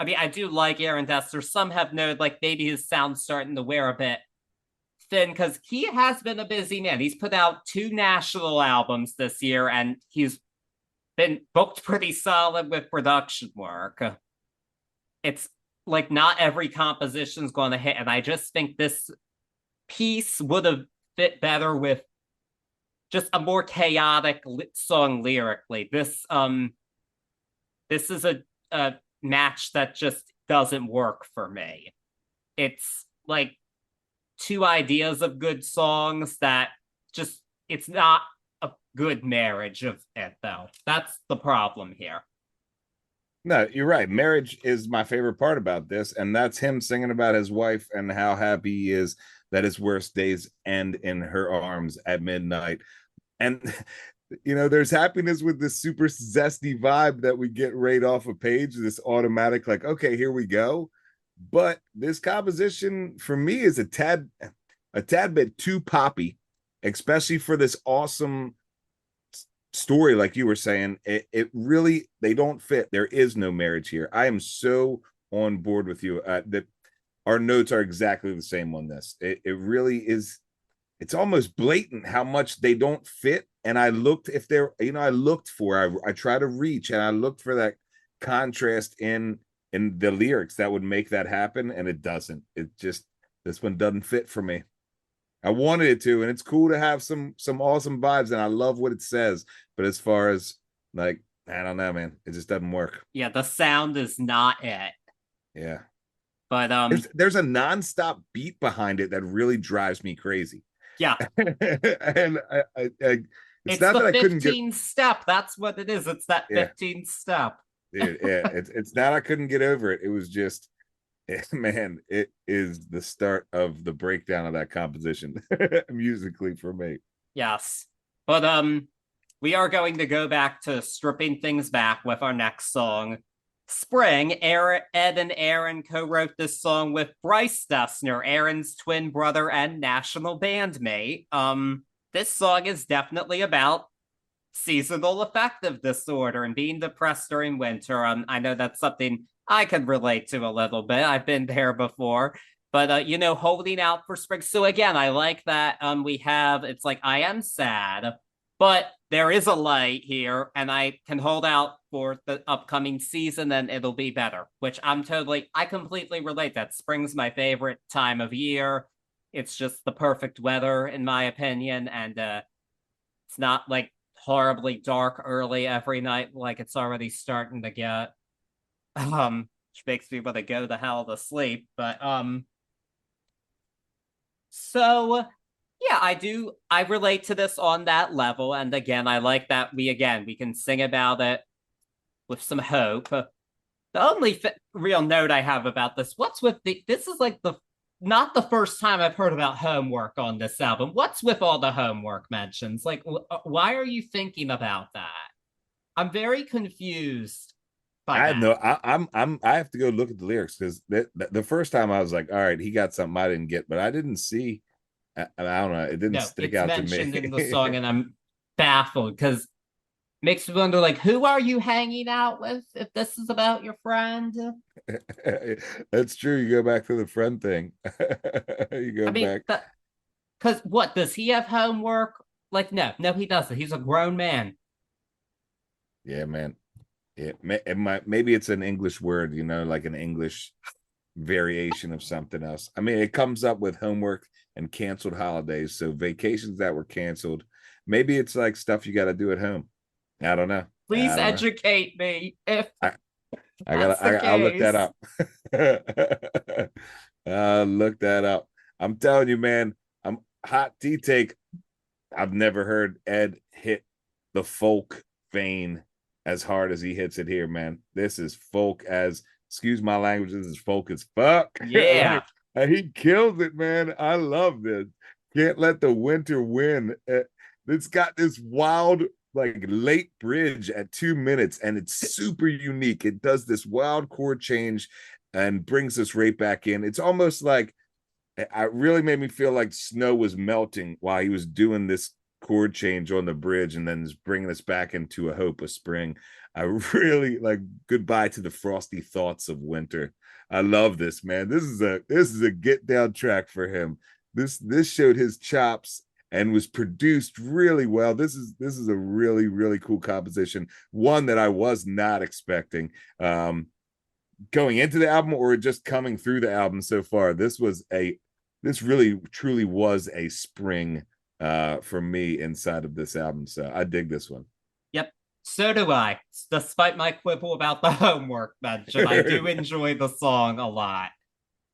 mean, I do like Aaron Dessner. Some have noted like maybe his sound's starting to wear a bit thin, because he has been a busy man. He's put out 2 national albums this year, and he's been booked pretty solid with production work. It's like not every composition's going to hit, and I just think this piece would have fit better with just a more chaotic song lyrically. This is a match that just doesn't work for me. It's like two ideas of good songs that just it's not a good marriage of it though. That's the problem here. No, you're right. Marriage is my favorite part about this, and that's him singing about his wife and how happy he is that his worst days end in her arms at midnight. And there's happiness with this super zesty vibe that we get right off a page, this automatic, like, okay, here we go. But this composition for me is a tad bit too poppy, especially for this awesome story. Like you were saying, it really, they don't fit. There is no marriage here. I am so on board with you that our notes are exactly the same on this. It really is. It's almost blatant how much they don't fit. And I looked if there, I looked for, I try to reach and I looked for that contrast in the lyrics that would make that happen, and it doesn't. It just, this one doesn't fit for me. I wanted it to, and it's cool to have some awesome vibes, and I love what it says. But as far as like, I don't know, man, it just doesn't work. Yeah, the sound is not it. Yeah, but there's a nonstop beat behind it that really drives me crazy. Yeah, and it's not the that I couldn't 15 step. That's what it is. It's that 15 step. Yeah, it's not I couldn't get over it. It was just, man, it is the start of the breakdown of that composition musically for me. Yes, but we are going to go back to stripping things back with our next song. Spring. Ed and Aaron co-wrote this song with Bryce Dessner, Aaron's twin brother and national bandmate. This song is definitely about seasonal affective disorder and being depressed during winter. I know that's something I can relate to a little bit. I've been there before. But holding out for spring. So again, I like that we have, it's like, I am sad, but there is a light here, and I can hold out for the upcoming season, and it'll be better, which I completely relate. That spring's my favorite time of year. It's just the perfect weather, in my opinion, and it's not like horribly dark early every night like it's already starting to get, which makes me want to go the hell to sleep. But so yeah, I relate to this on that level. And again, I like that we can sing about it with some hope. The only real note I have about this, this is like not the first time I've heard about homework on this album. What's with all the homework mentions? Like, why are you thinking about that? I'm very confused. I have to go look at the lyrics, because the first time I was like, all right, he got something I didn't get, but I didn't see. I don't know. It didn't stick out to me. It's mentioned in the song, and I'm baffled because makes me wonder, like, who are you hanging out with if this is about your friend? That's true. You go back to the friend thing. You go back. Because what, does he have homework? Like, no, he doesn't. He's a grown man. Yeah, man. Maybe it's an English word, like an English variation of something else. I mean, it comes up with homework and canceled holidays. So vacations that were canceled. Maybe it's like stuff you got to do at home. I don't know. Please educate me if I'll look that up. Look that up. I'm telling you, man, I'm hot tea take. I've never heard Ed hit the folk vein as hard as he hits it here, man. This is folk as, excuse my language, this is folk as fuck. Yeah. And he kills it, man. I love this. Can't let the winter win. It's got this wild, like, late bridge at 2 minutes, and it's super unique. It does this wild chord change and brings us right back in. It's almost like, it really made me feel like snow was melting while he was doing this chord change on the bridge, and then is bringing us back into a hope of spring. I really like goodbye to the frosty thoughts of winter. I love this, man. This is a get down track for him. This showed his chops and was produced really well. This is a really, really cool composition, one that I was not expecting. going into the album or just coming through the album so far. This really truly was a spring for me inside of this album. So I dig this one. Yep, so do I. Despite my quibble about the homework mention, I do enjoy the song a lot.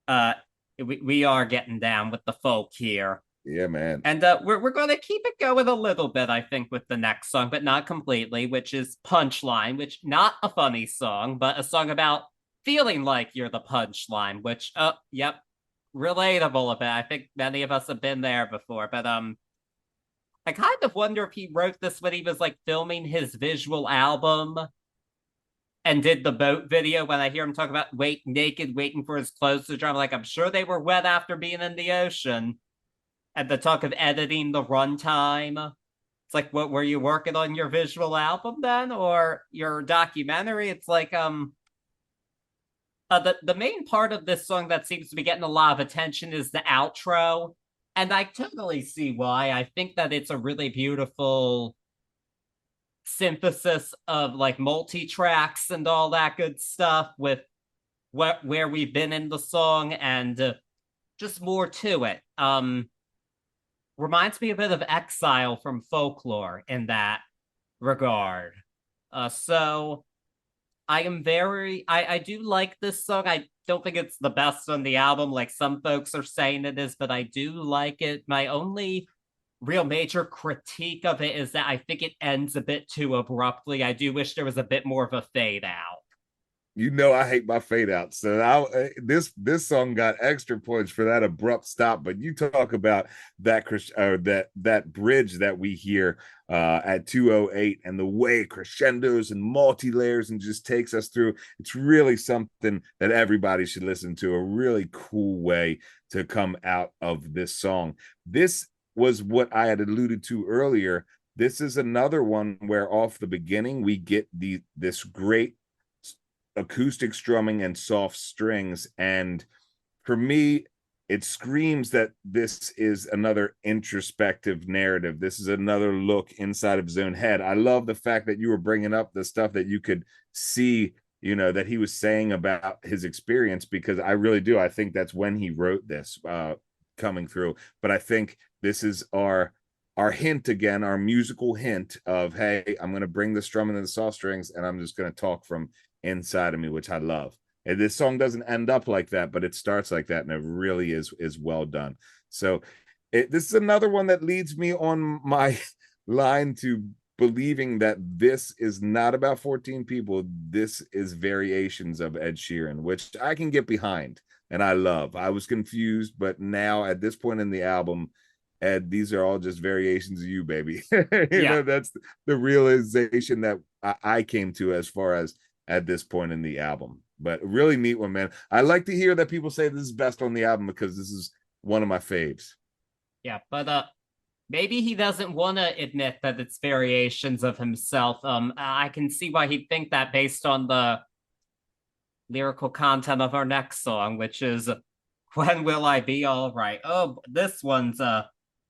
Uh, we are getting down with the folk here. Yeah, man. And we're going to keep it going a little bit, I think, with the next song, but not completely, which is Punchline, which not a funny song, but a song about feeling like you're the punchline, which, yep, relatable a bit. I think many of us have been there before, but I kind of wonder if he wrote this when he was like filming his visual album and did the boat video. When I hear him talk about naked, waiting for his clothes to dry, I'm like, I'm sure they were wet after being in the ocean. And the talk of editing the runtime. It's like, what were you working on your visual album then, or your documentary? It's like the main part of this song that seems to be getting a lot of attention is the outro, and I totally see why. I think that it's a really beautiful synthesis of like multi tracks and all that good stuff with where we've been in the song and just more to it. Reminds me a bit of Exile from Folklore in that regard. So I do like this song. I don't think it's the best on the album, like some folks are saying it is, but I do like it. My only real major critique of it is that I think it ends a bit too abruptly. I do wish there was a bit more of a fade out. You know I hate my fade outs. So this song got extra points for that abrupt stop. But you talk about that bridge that we hear at 2:08 and the way it crescendos and multi layers and just takes us through. It's really something that everybody should listen to. A really cool way to come out of this song. This was what I had alluded to earlier. This is another one where off the beginning we get this great acoustic strumming and soft strings, and for me it screams that this is another introspective narrative. This is another look inside of his own head. I love the fact that you were bringing up the stuff that you could see, that he was saying about his experience, because I really do. I think that's when he wrote this coming through. But I think this is our hint again, our musical hint of, hey, I'm going to bring the strumming and the soft strings and I'm just going to talk from inside of me, which I love. And this song doesn't end up like that, but it starts like that, and it really is well done. So this is another one that leads me on my line to believing that this is not about 14 people. This is variations of Ed Sheeran, which I can get behind and I love. I was confused, but now at this point in the album, Ed, these are all just variations of you, baby. That's the realization that I came to as far as at this point in the album. But really neat one, man. I like to hear that people say this is best on the album, because this is one of my faves. Yeah, but maybe he doesn't want to admit that it's variations of himself. I can see why he'd think that based on the lyrical content of our next song, which is When Will I Be All Right? Oh, this one's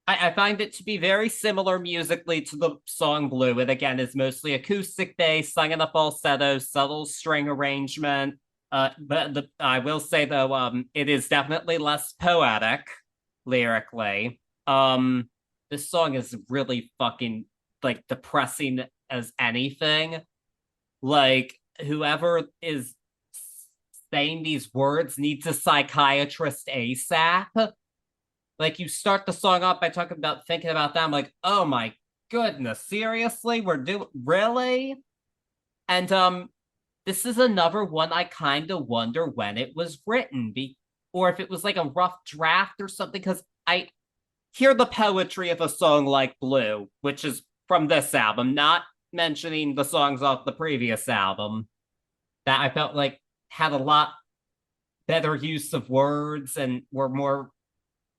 I find it to be very similar musically to the song Blue. It again is mostly acoustic bass, sung in a falsetto, subtle string arrangement. But I will say though, it is definitely less poetic lyrically. This song is really fucking like depressing as anything. Like whoever is saying these words needs a psychiatrist ASAP. Like you start the song off by talking about thinking about that. I'm like, oh my goodness, seriously? We're doing really? And this is another one I kind of wonder when it was written, or if it was like a rough draft or something, because I hear the poetry of a song like Blue, which is from this album, not mentioning the songs off the previous album, that I felt like had a lot better use of words and were more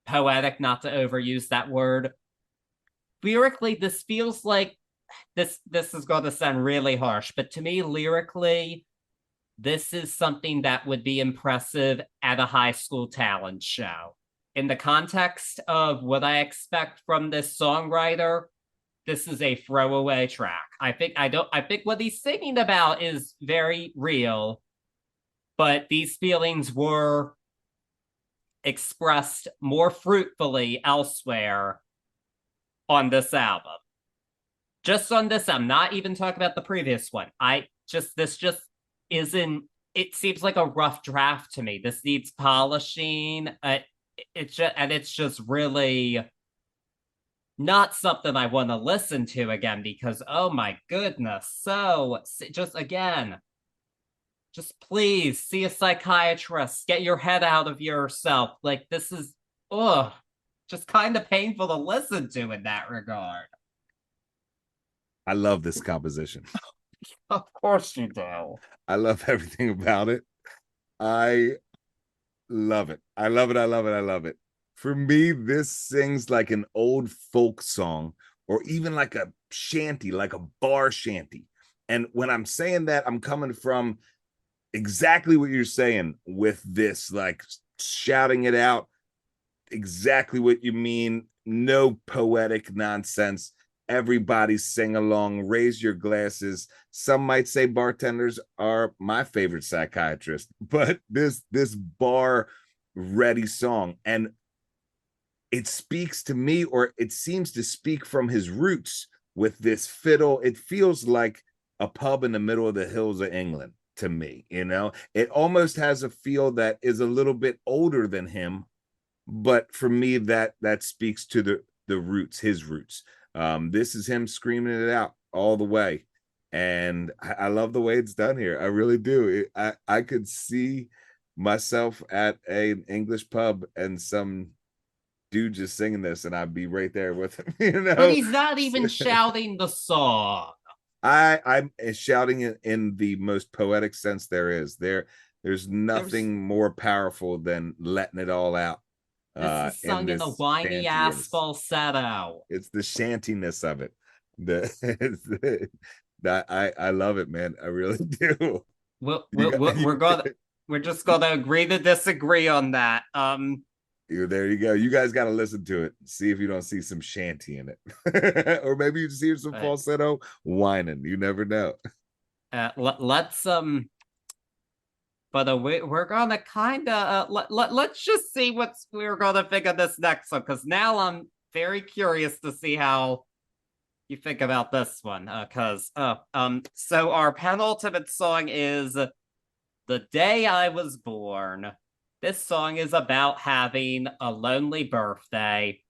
poetic, not to overuse that word. Lyrically, this feels like this is going to sound really harsh, but to me, lyrically, this is something that would be impressive at a high school talent show. In the context of what I expect from this songwriter, this is a throwaway track. I think what he's singing about is very real, but these feelings were expressed more fruitfully elsewhere on this album. Just on this, I'm not even talking about the previous one. This just isn't, it seems like a rough draft to me. This needs polishing. It's just really not something I want to listen to again because, oh my goodness. So just again, just please see a psychiatrist, get your head out of yourself. Like, this is, ugh, just kind of painful to listen to in that regard. I love this composition. Of course you do. I love everything about it. I love it. I love it. I love it. I love it. For me, this sings like an old folk song or even like a shanty, like a bar shanty. And when I'm saying that, I'm coming from exactly what you're saying with this, like shouting it out, exactly what you mean. No poetic nonsense. Everybody sing along, raise your glasses. Some might say bartenders are my favorite psychiatrist, but this bar ready song, and it speaks to me, or it seems to speak from his roots with this fiddle. It feels like a pub in the middle of the hills of England to me. It almost has a feel that is a little bit older than him, but for me, that speaks to the roots, his roots. This is him screaming it out all the way, and I love the way it's done here. I really do. I could see myself at an English pub and some dude just singing this, and I'd be right there with him. But he's not even shouting the song. I'm shouting it in the most poetic sense there is. There's nothing more powerful than letting it all out. This is sung in a whiny ass falsetto. It's the shantiness of it. I love it, man. I really do. We're just gonna agree to disagree on that. There you go. You guys got to listen to it. See if you don't see some shanty in it, or maybe you see some falsetto whining. You never know. Let's But we're gonna kind of let's just see we're gonna figure this next one, because now I'm very curious to see how you think about this one. So our penultimate song is "The Day I Was Born." This song is about having a lonely birthday.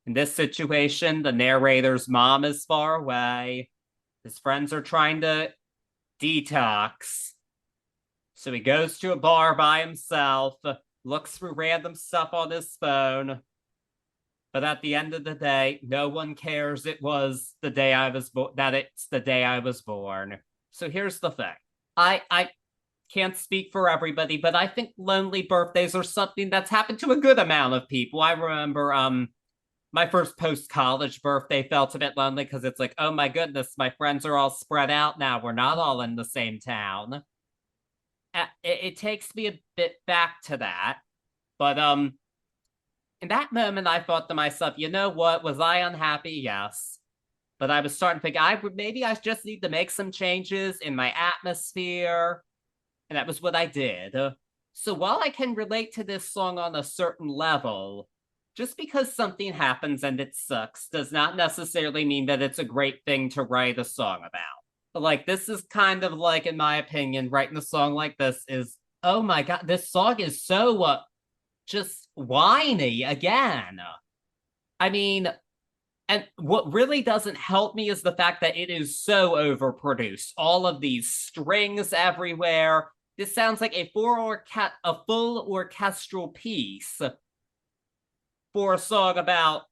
In this situation, the narrator's mom is far away. His friends are trying to detox. So he goes to a bar by himself, looks through random stuff on his phone. But at the end of the day, no one cares it was the day I was born, that it's the day I was born. So here's the thing. I can't speak for everybody, but I think lonely birthdays are something that's happened to a good amount of people. I remember my first post-college birthday felt a bit lonely because it's like, oh my goodness, my friends are all spread out now. We're not all in the same town. It takes me a bit back to that. But in that moment, I thought to myself, you know what? Was I unhappy? Yes. But I was starting to think, maybe I just need to make some changes in my atmosphere. And that was what I did. So while I can relate to this song on a certain level, just because something happens and it sucks does not necessarily mean that it's a great thing to write a song about. But like, this is kind of like, in my opinion, writing a song like this is, oh my God, this song is so just whiny again. I mean, and what really doesn't help me is the fact that it is so overproduced. All of these strings everywhere. This sounds like a full orchestral piece for a song about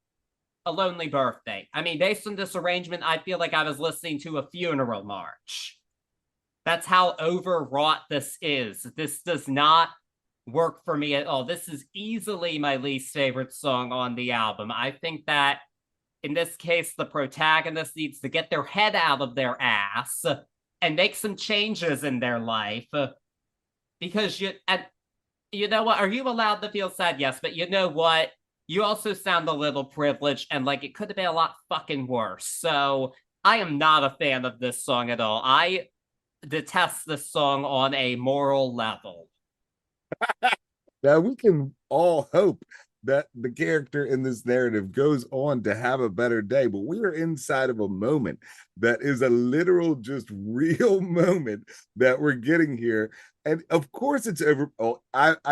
a lonely birthday. I mean, based on this arrangement, I feel like I was listening to a funeral march. That's how overwrought this is. This does not work for me at all. This is easily my least favorite song on the album. I think that in this case, the protagonist needs to get their head out of their ass and make some changes in their life. Because you know what? Are you allowed to feel sad? Yes, but you know what? You also sound a little privileged, and like it could have been a lot fucking worse. So I am not a fan of this song at all. I detest this song on a moral level. Now we can all hope that the character in this narrative goes on to have a better day, but we are inside of a moment that is a literal, just real moment that we're getting here. And of course it's over. Oh,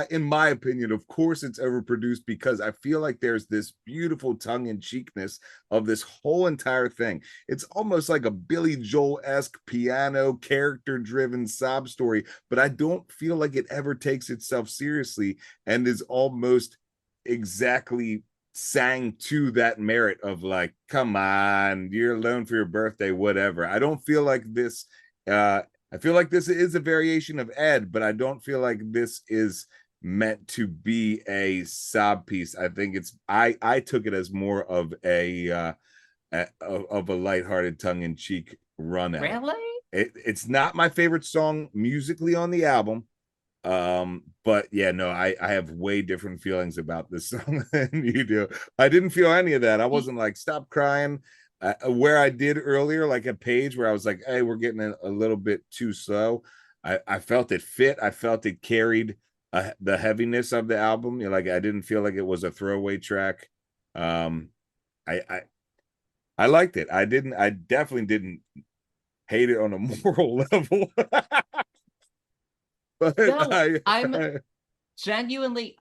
in my opinion, of course it's overproduced because I feel like there's this beautiful tongue-in-cheekness of this whole entire thing. It's almost like a Billy Joel-esque piano character-driven sob story, but I don't feel like it ever takes itself seriously and is almost exactly sang to that merit of like, come on, you're alone for your birthday, whatever. I don't feel like this. I feel like this is a variation of Ed, but I don't feel like this is meant to be a sob piece. I think it's I took it as more of of a lighthearted tongue-in-cheek run at it. Really? It's not my favorite song musically on the album, but yeah, no, I have way different feelings about this song than you do. I didn't feel any of that. I wasn't like stop crying. Where I did earlier, like a page where I was like, hey, we're getting a little bit too slow. I felt it fit. I felt it carried the heaviness of the album. You know, like I didn't feel like it was a throwaway track. um I, I I liked it. I definitely didn't hate it on a moral level. But No, I'm genuinely,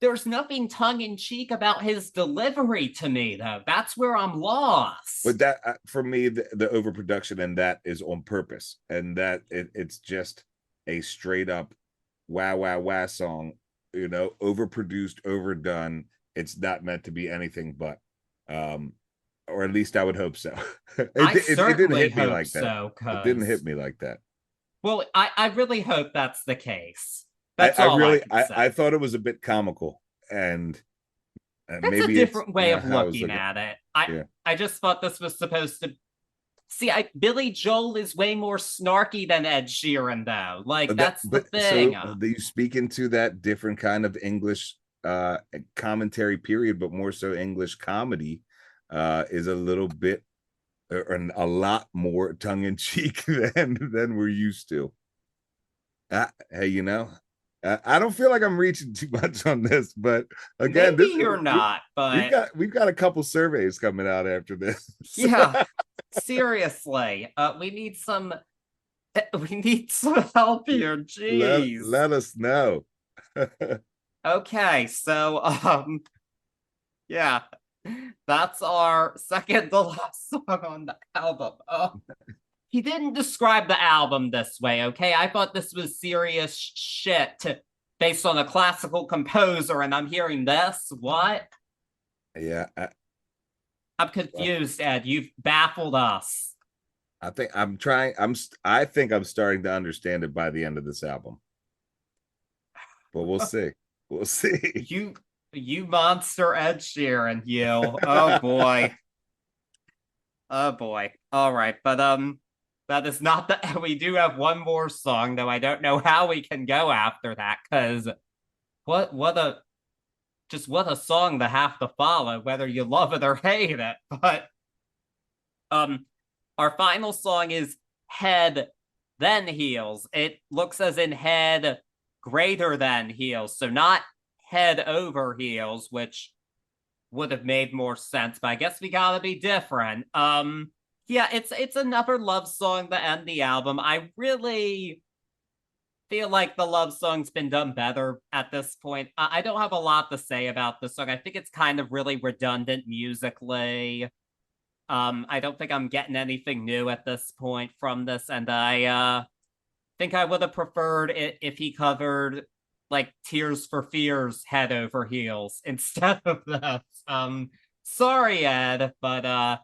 there's nothing tongue in cheek about his delivery to me, though. That's where I'm but lost. that for me, the overproduction and that is on purpose, and that it's just a straight up wow wow wow song, you know, overproduced, overdone. It's not meant to be anything but, um, or at least I would hope so. I It didn't certainly hit me hope like that. so, It didn't hit because, me like that. well, I really hope that's the case. That's all I Really can say. I thought it was a bit comical, and That's a maybe it's different way of how I was looking looking. at it. Yeah, I just thought this was supposed to see. Billy Joel is way more snarky than Ed Sheeran, though. Like that that's the but thing. so you speak into that different kind of English commentary period, but more so English comedy is a little bit and a lot more tongue-in-cheek than we're used to. Hey, you know, I don't feel like I'm reaching too much on this, but again, Maybe this you're not, but we've got a couple surveys coming out after this. yeah, seriously, we need some help here. Jeez. Let us know. Okay, so yeah, that's our second to last song on the album. Oh, he didn't describe the album this way, okay? I thought this was serious shit based on a classical composer, and I'm hearing this. What? Yeah, I'm well, confused, Ed. You've baffled us. I think I'm trying. I think I'm starting to understand it by the end of this album, but we'll see. We'll see. You you monster Ed Sheeran, you. Oh boy. Oh boy. All right, but that is not the we do have one more song, though I don't know how we can go after that, because what a just what a song to have to follow, whether you love it or hate it. But um our final song is Head Then Heels. It looks as in head greater than heels, so not head over heels, which would have made more sense, but I guess we gotta be different. Yeah, it's another love song to end the album. I really feel like the love song's been done better at this point. I don't have a lot to say about this song. I think it's kind of really redundant musically. I don't think I'm getting anything new at this point from this, and I think I would have preferred it if he covered like Tears for Fears Head Over Heels instead of this. Sorry, Ed, but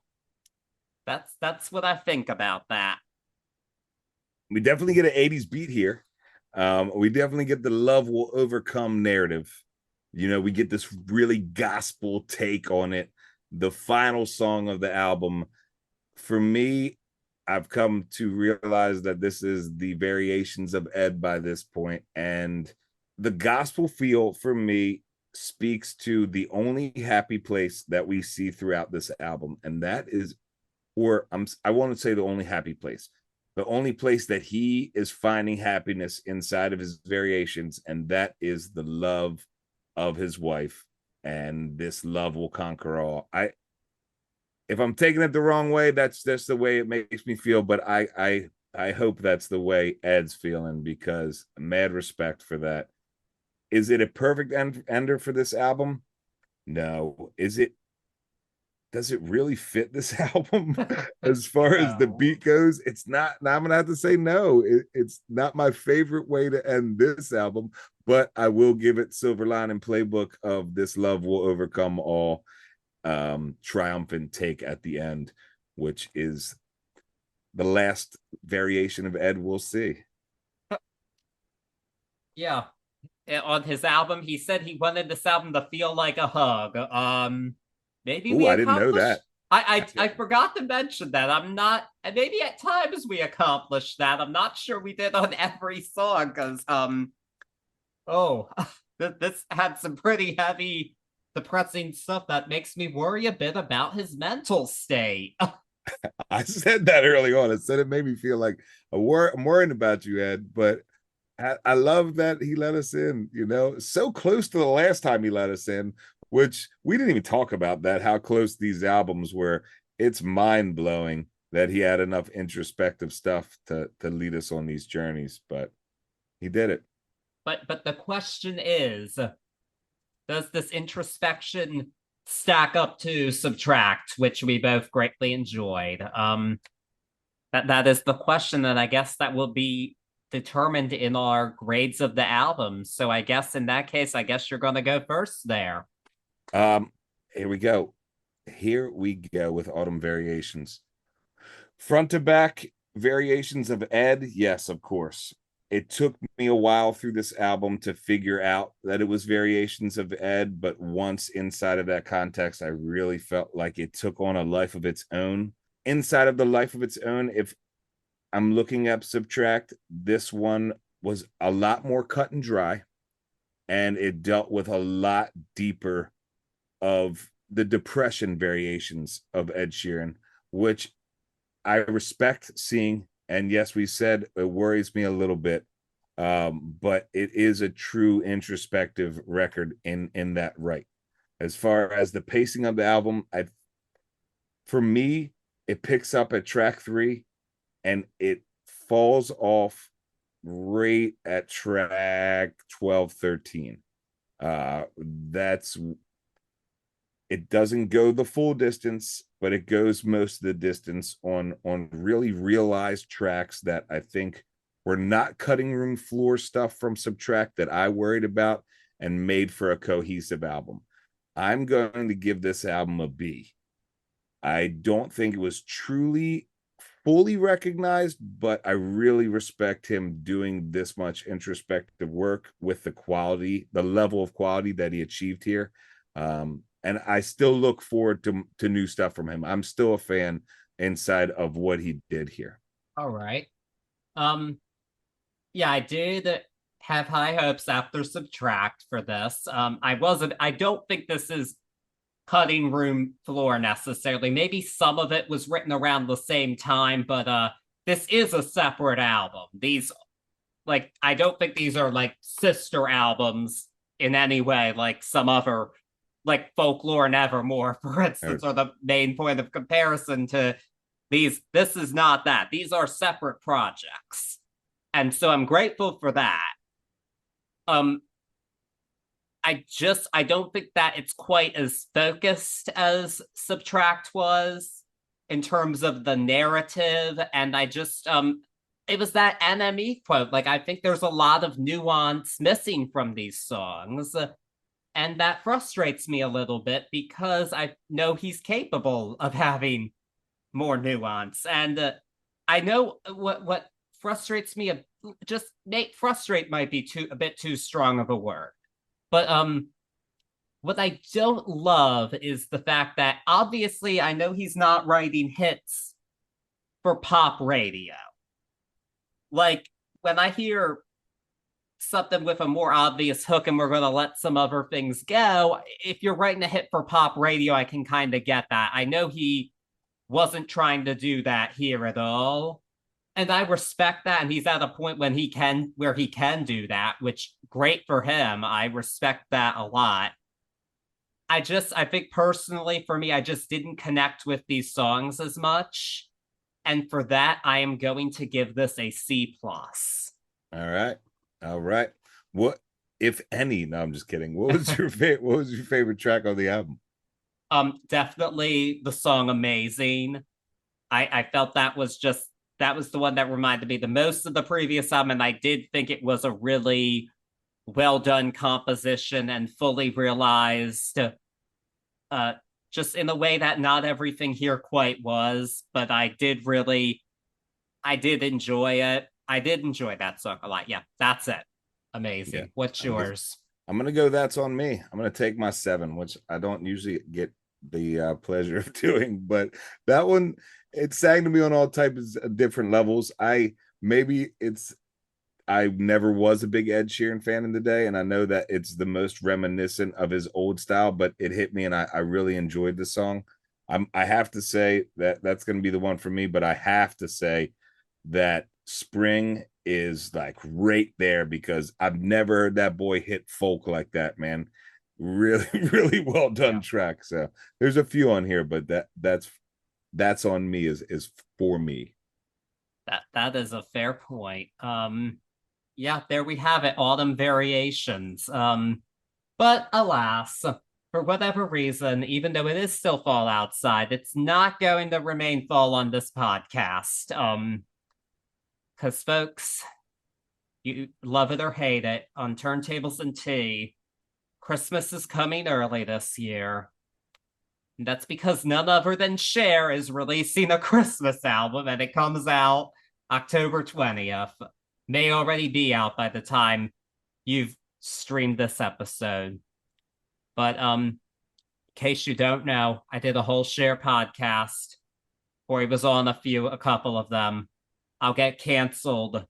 that's what I think about that. We definitely get an 80s beat here. We definitely get the love will overcome narrative. You know, we get this really gospel take on it. The final song of the album, for me, I've come to realize that this is the variations of Ed by this point, and the gospel feel for me speaks to the only happy place that we see throughout this album, and that is, or I want to say the only happy place. the only place that he is finding happiness inside of his variations, and that is the love of his wife. And this love will conquer all. If I'm taking it the wrong way, that's just the way it makes me feel. But I hope that's the way Ed's feeling, because mad respect for that. Is it a perfect ender for this album? No. Is it? Does it really fit this album as far as the beat goes? It's not. Now I'm gonna have to say no. It's not my favorite way to end this album, but I will give it silver lining playbook of "This Love Will Overcome All," triumphant take at the end, which is the last variation of Ed we'll see. Yeah. On his album, he said he wanted this album to feel like a hug. Maybe Oh, we I didn't know accomplished. that. I forgot to mention that. I'm not. Maybe at times we accomplished that. I'm not sure we did on every song because oh, this had some pretty heavy, depressing stuff that makes me worry a bit about his mental state. I said that early on. I said it made me feel like I'm worrying about you, Ed, but I love that he let us in, so close to the last time he let us in, which we didn't even talk about that, how close these albums were. It's mind blowing that he had enough introspective stuff to lead us on these journeys, but he did it. But the question is, does this introspection stack up to Subtract, which we both greatly enjoyed? That is the question, and I guess that will be determined in our grades of the album. So I guess in that case, I guess you're going to go first there. Here we go. Here we go with Autumn Variations. Front to back variations of Ed, yes, of course. It took me a while through this album to figure out that it was variations of Ed, but once inside of that context, I really felt like it took on a life of its own. Inside of the life of its own, if I'm looking at Subtract, this one was a lot more cut and dry, and it dealt with a lot deeper of the depression variations of Ed Sheeran, which I respect seeing. And yes, we said it worries me a little bit, but it is a true introspective record in that right. As far as the pacing of the album, for me, it picks up at track 3 and it falls off right at track 12, 13. That's it doesn't go the full distance, but it goes most of the distance on really realized tracks that I think were not cutting room floor stuff from Subtract that I worried about, and made for a cohesive album. I'm going to give this album a B. I don't think it was truly fully recognized, but I really respect him doing this much introspective work with the level of quality that he achieved here. And I still look forward to new stuff from him. I'm still a fan inside of what he did here. All right. Yeah, I did have high hopes after Subtract for this. I don't think this is cutting room floor necessarily. Maybe some of it was written around the same time, but this is a separate album. I don't think these are like sister albums in any way, like some other, like Folklore and Evermore, for instance, are the main point of comparison to these. This is not that. These are separate projects. And so I'm grateful for that. I don't think that it's quite as focused as Subtract was in terms of the narrative. And it was that NME quote. Like, I think there's a lot of nuance missing from these songs. And that frustrates me a little bit because I know he's capable of having more nuance. And I know what frustrates me, frustrate might be a bit too strong of a word. But what I don't love is the fact that obviously I know he's not writing hits for pop radio. Like when I hear something with a more obvious hook and we're going to let some other things go, if you're writing a hit for pop radio, I can kind of get that. I know he wasn't trying to do that here at all. And I respect that. And he's at a point where he can do that, which great for him. I respect that a lot. I think personally for me, I just didn't connect with these songs as much. And for that, I am going to give this a C plus. All right. All right. What, if any, no, I'm just kidding. What was your favorite track on the album? Definitely the song Amazing. I felt that was the one that reminded me the most of the previous album, and I did think it was a really well done composition and fully realized, just in a way that not everything here quite was, but I did enjoy it. I did enjoy that song a lot. Yeah, that's it. Amazing. Yeah. What's yours? I'm gonna go. That's on me. I'm gonna take my 7, which I don't usually get the pleasure of doing, but that one, it sang to me on all types of different levels. I never was a big Ed Sheeran fan in the day, and I know that it's the most reminiscent of his old style, but it hit me, and I really enjoyed the song. I have to say that that's going to be the one for me, but I have to say that Spring is like right there, because I've never heard that boy hit folk like that, man. Really, really well done track. So there's a few on here, but that's on me, is for me. That is a fair point. Yeah, there we have it, Autumn Variations. But alas, for whatever reason, even though it is still fall outside, it's not going to remain fall on this podcast. Because folks, you love it or hate it, on Turntables and Tea, Christmas is coming early this year. And that's because none other than Cher is releasing a Christmas album, and it comes out October 20th. May already be out by the time you've streamed this episode. But in case you don't know, I did a whole Cher podcast, or he was on a couple of them. I'll get canceled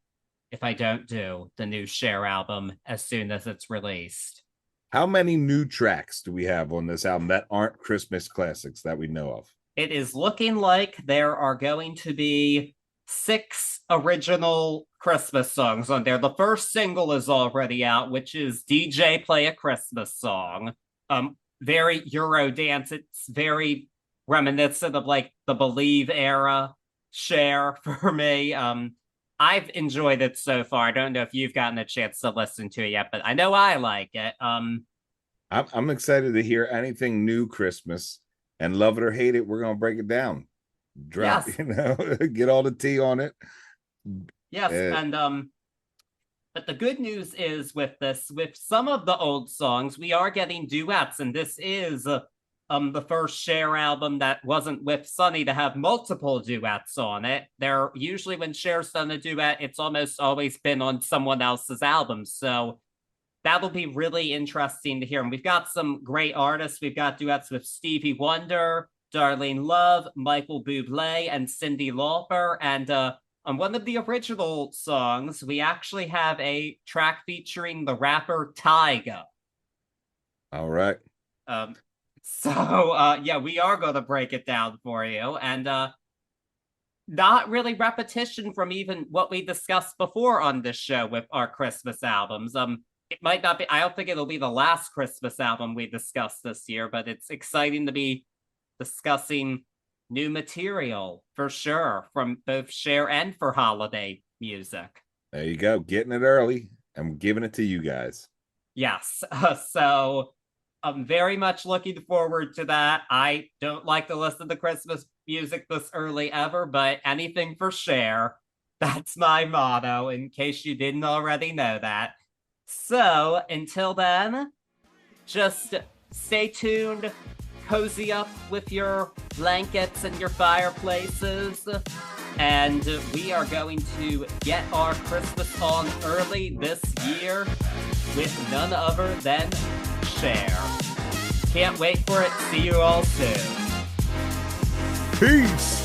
if I don't do the new Cher album as soon as it's released. How many new tracks do we have on this album that aren't Christmas classics that we know of? It is looking like there are going to be 6 original Christmas songs on there. The first single is already out, which is DJ Play a Christmas Song. Very Eurodance. It's very reminiscent of like the Believe era Cher for me. I've enjoyed it so far. I don't know if you've gotten a chance to listen to it yet, but I know I like it. I'm excited to hear anything new Christmas, and love it or hate it, we're gonna break it down. Drop, yes. Get all the tea on it. Yes, and but the good news is with some of the old songs, we are getting duets, and this is the first Cher album that wasn't with Sonny to have multiple duets on it. They're usually, when Cher's done a duet, it's almost always been on someone else's album. So that'll be really interesting to hear. And we've got some great artists. We've got duets with Stevie Wonder, Darlene Love, Michael Bublé, and Cyndi Lauper. And on one of the original songs, we actually have a track featuring the rapper Tyga. All right. So, yeah, we are going to break it down for you. And not really repetition from even what we discussed before on this show with our Christmas albums. It might not be, I don't think it'll be the last Christmas album we discuss this year, but it's exciting to be discussing new material for sure from both Cher and for holiday music. There you go. Getting it early. I'm giving it to you guys. Yes. So I'm very much looking forward to that. I don't like to listen to Christmas music this early ever, but anything for Cher. That's my motto, in case you didn't already know that. So until then, just stay tuned, cozy up with your blankets and your fireplaces, and we are going to get our Christmas on early this year with none other than Cher. Can't wait for it. See you all soon. Peace.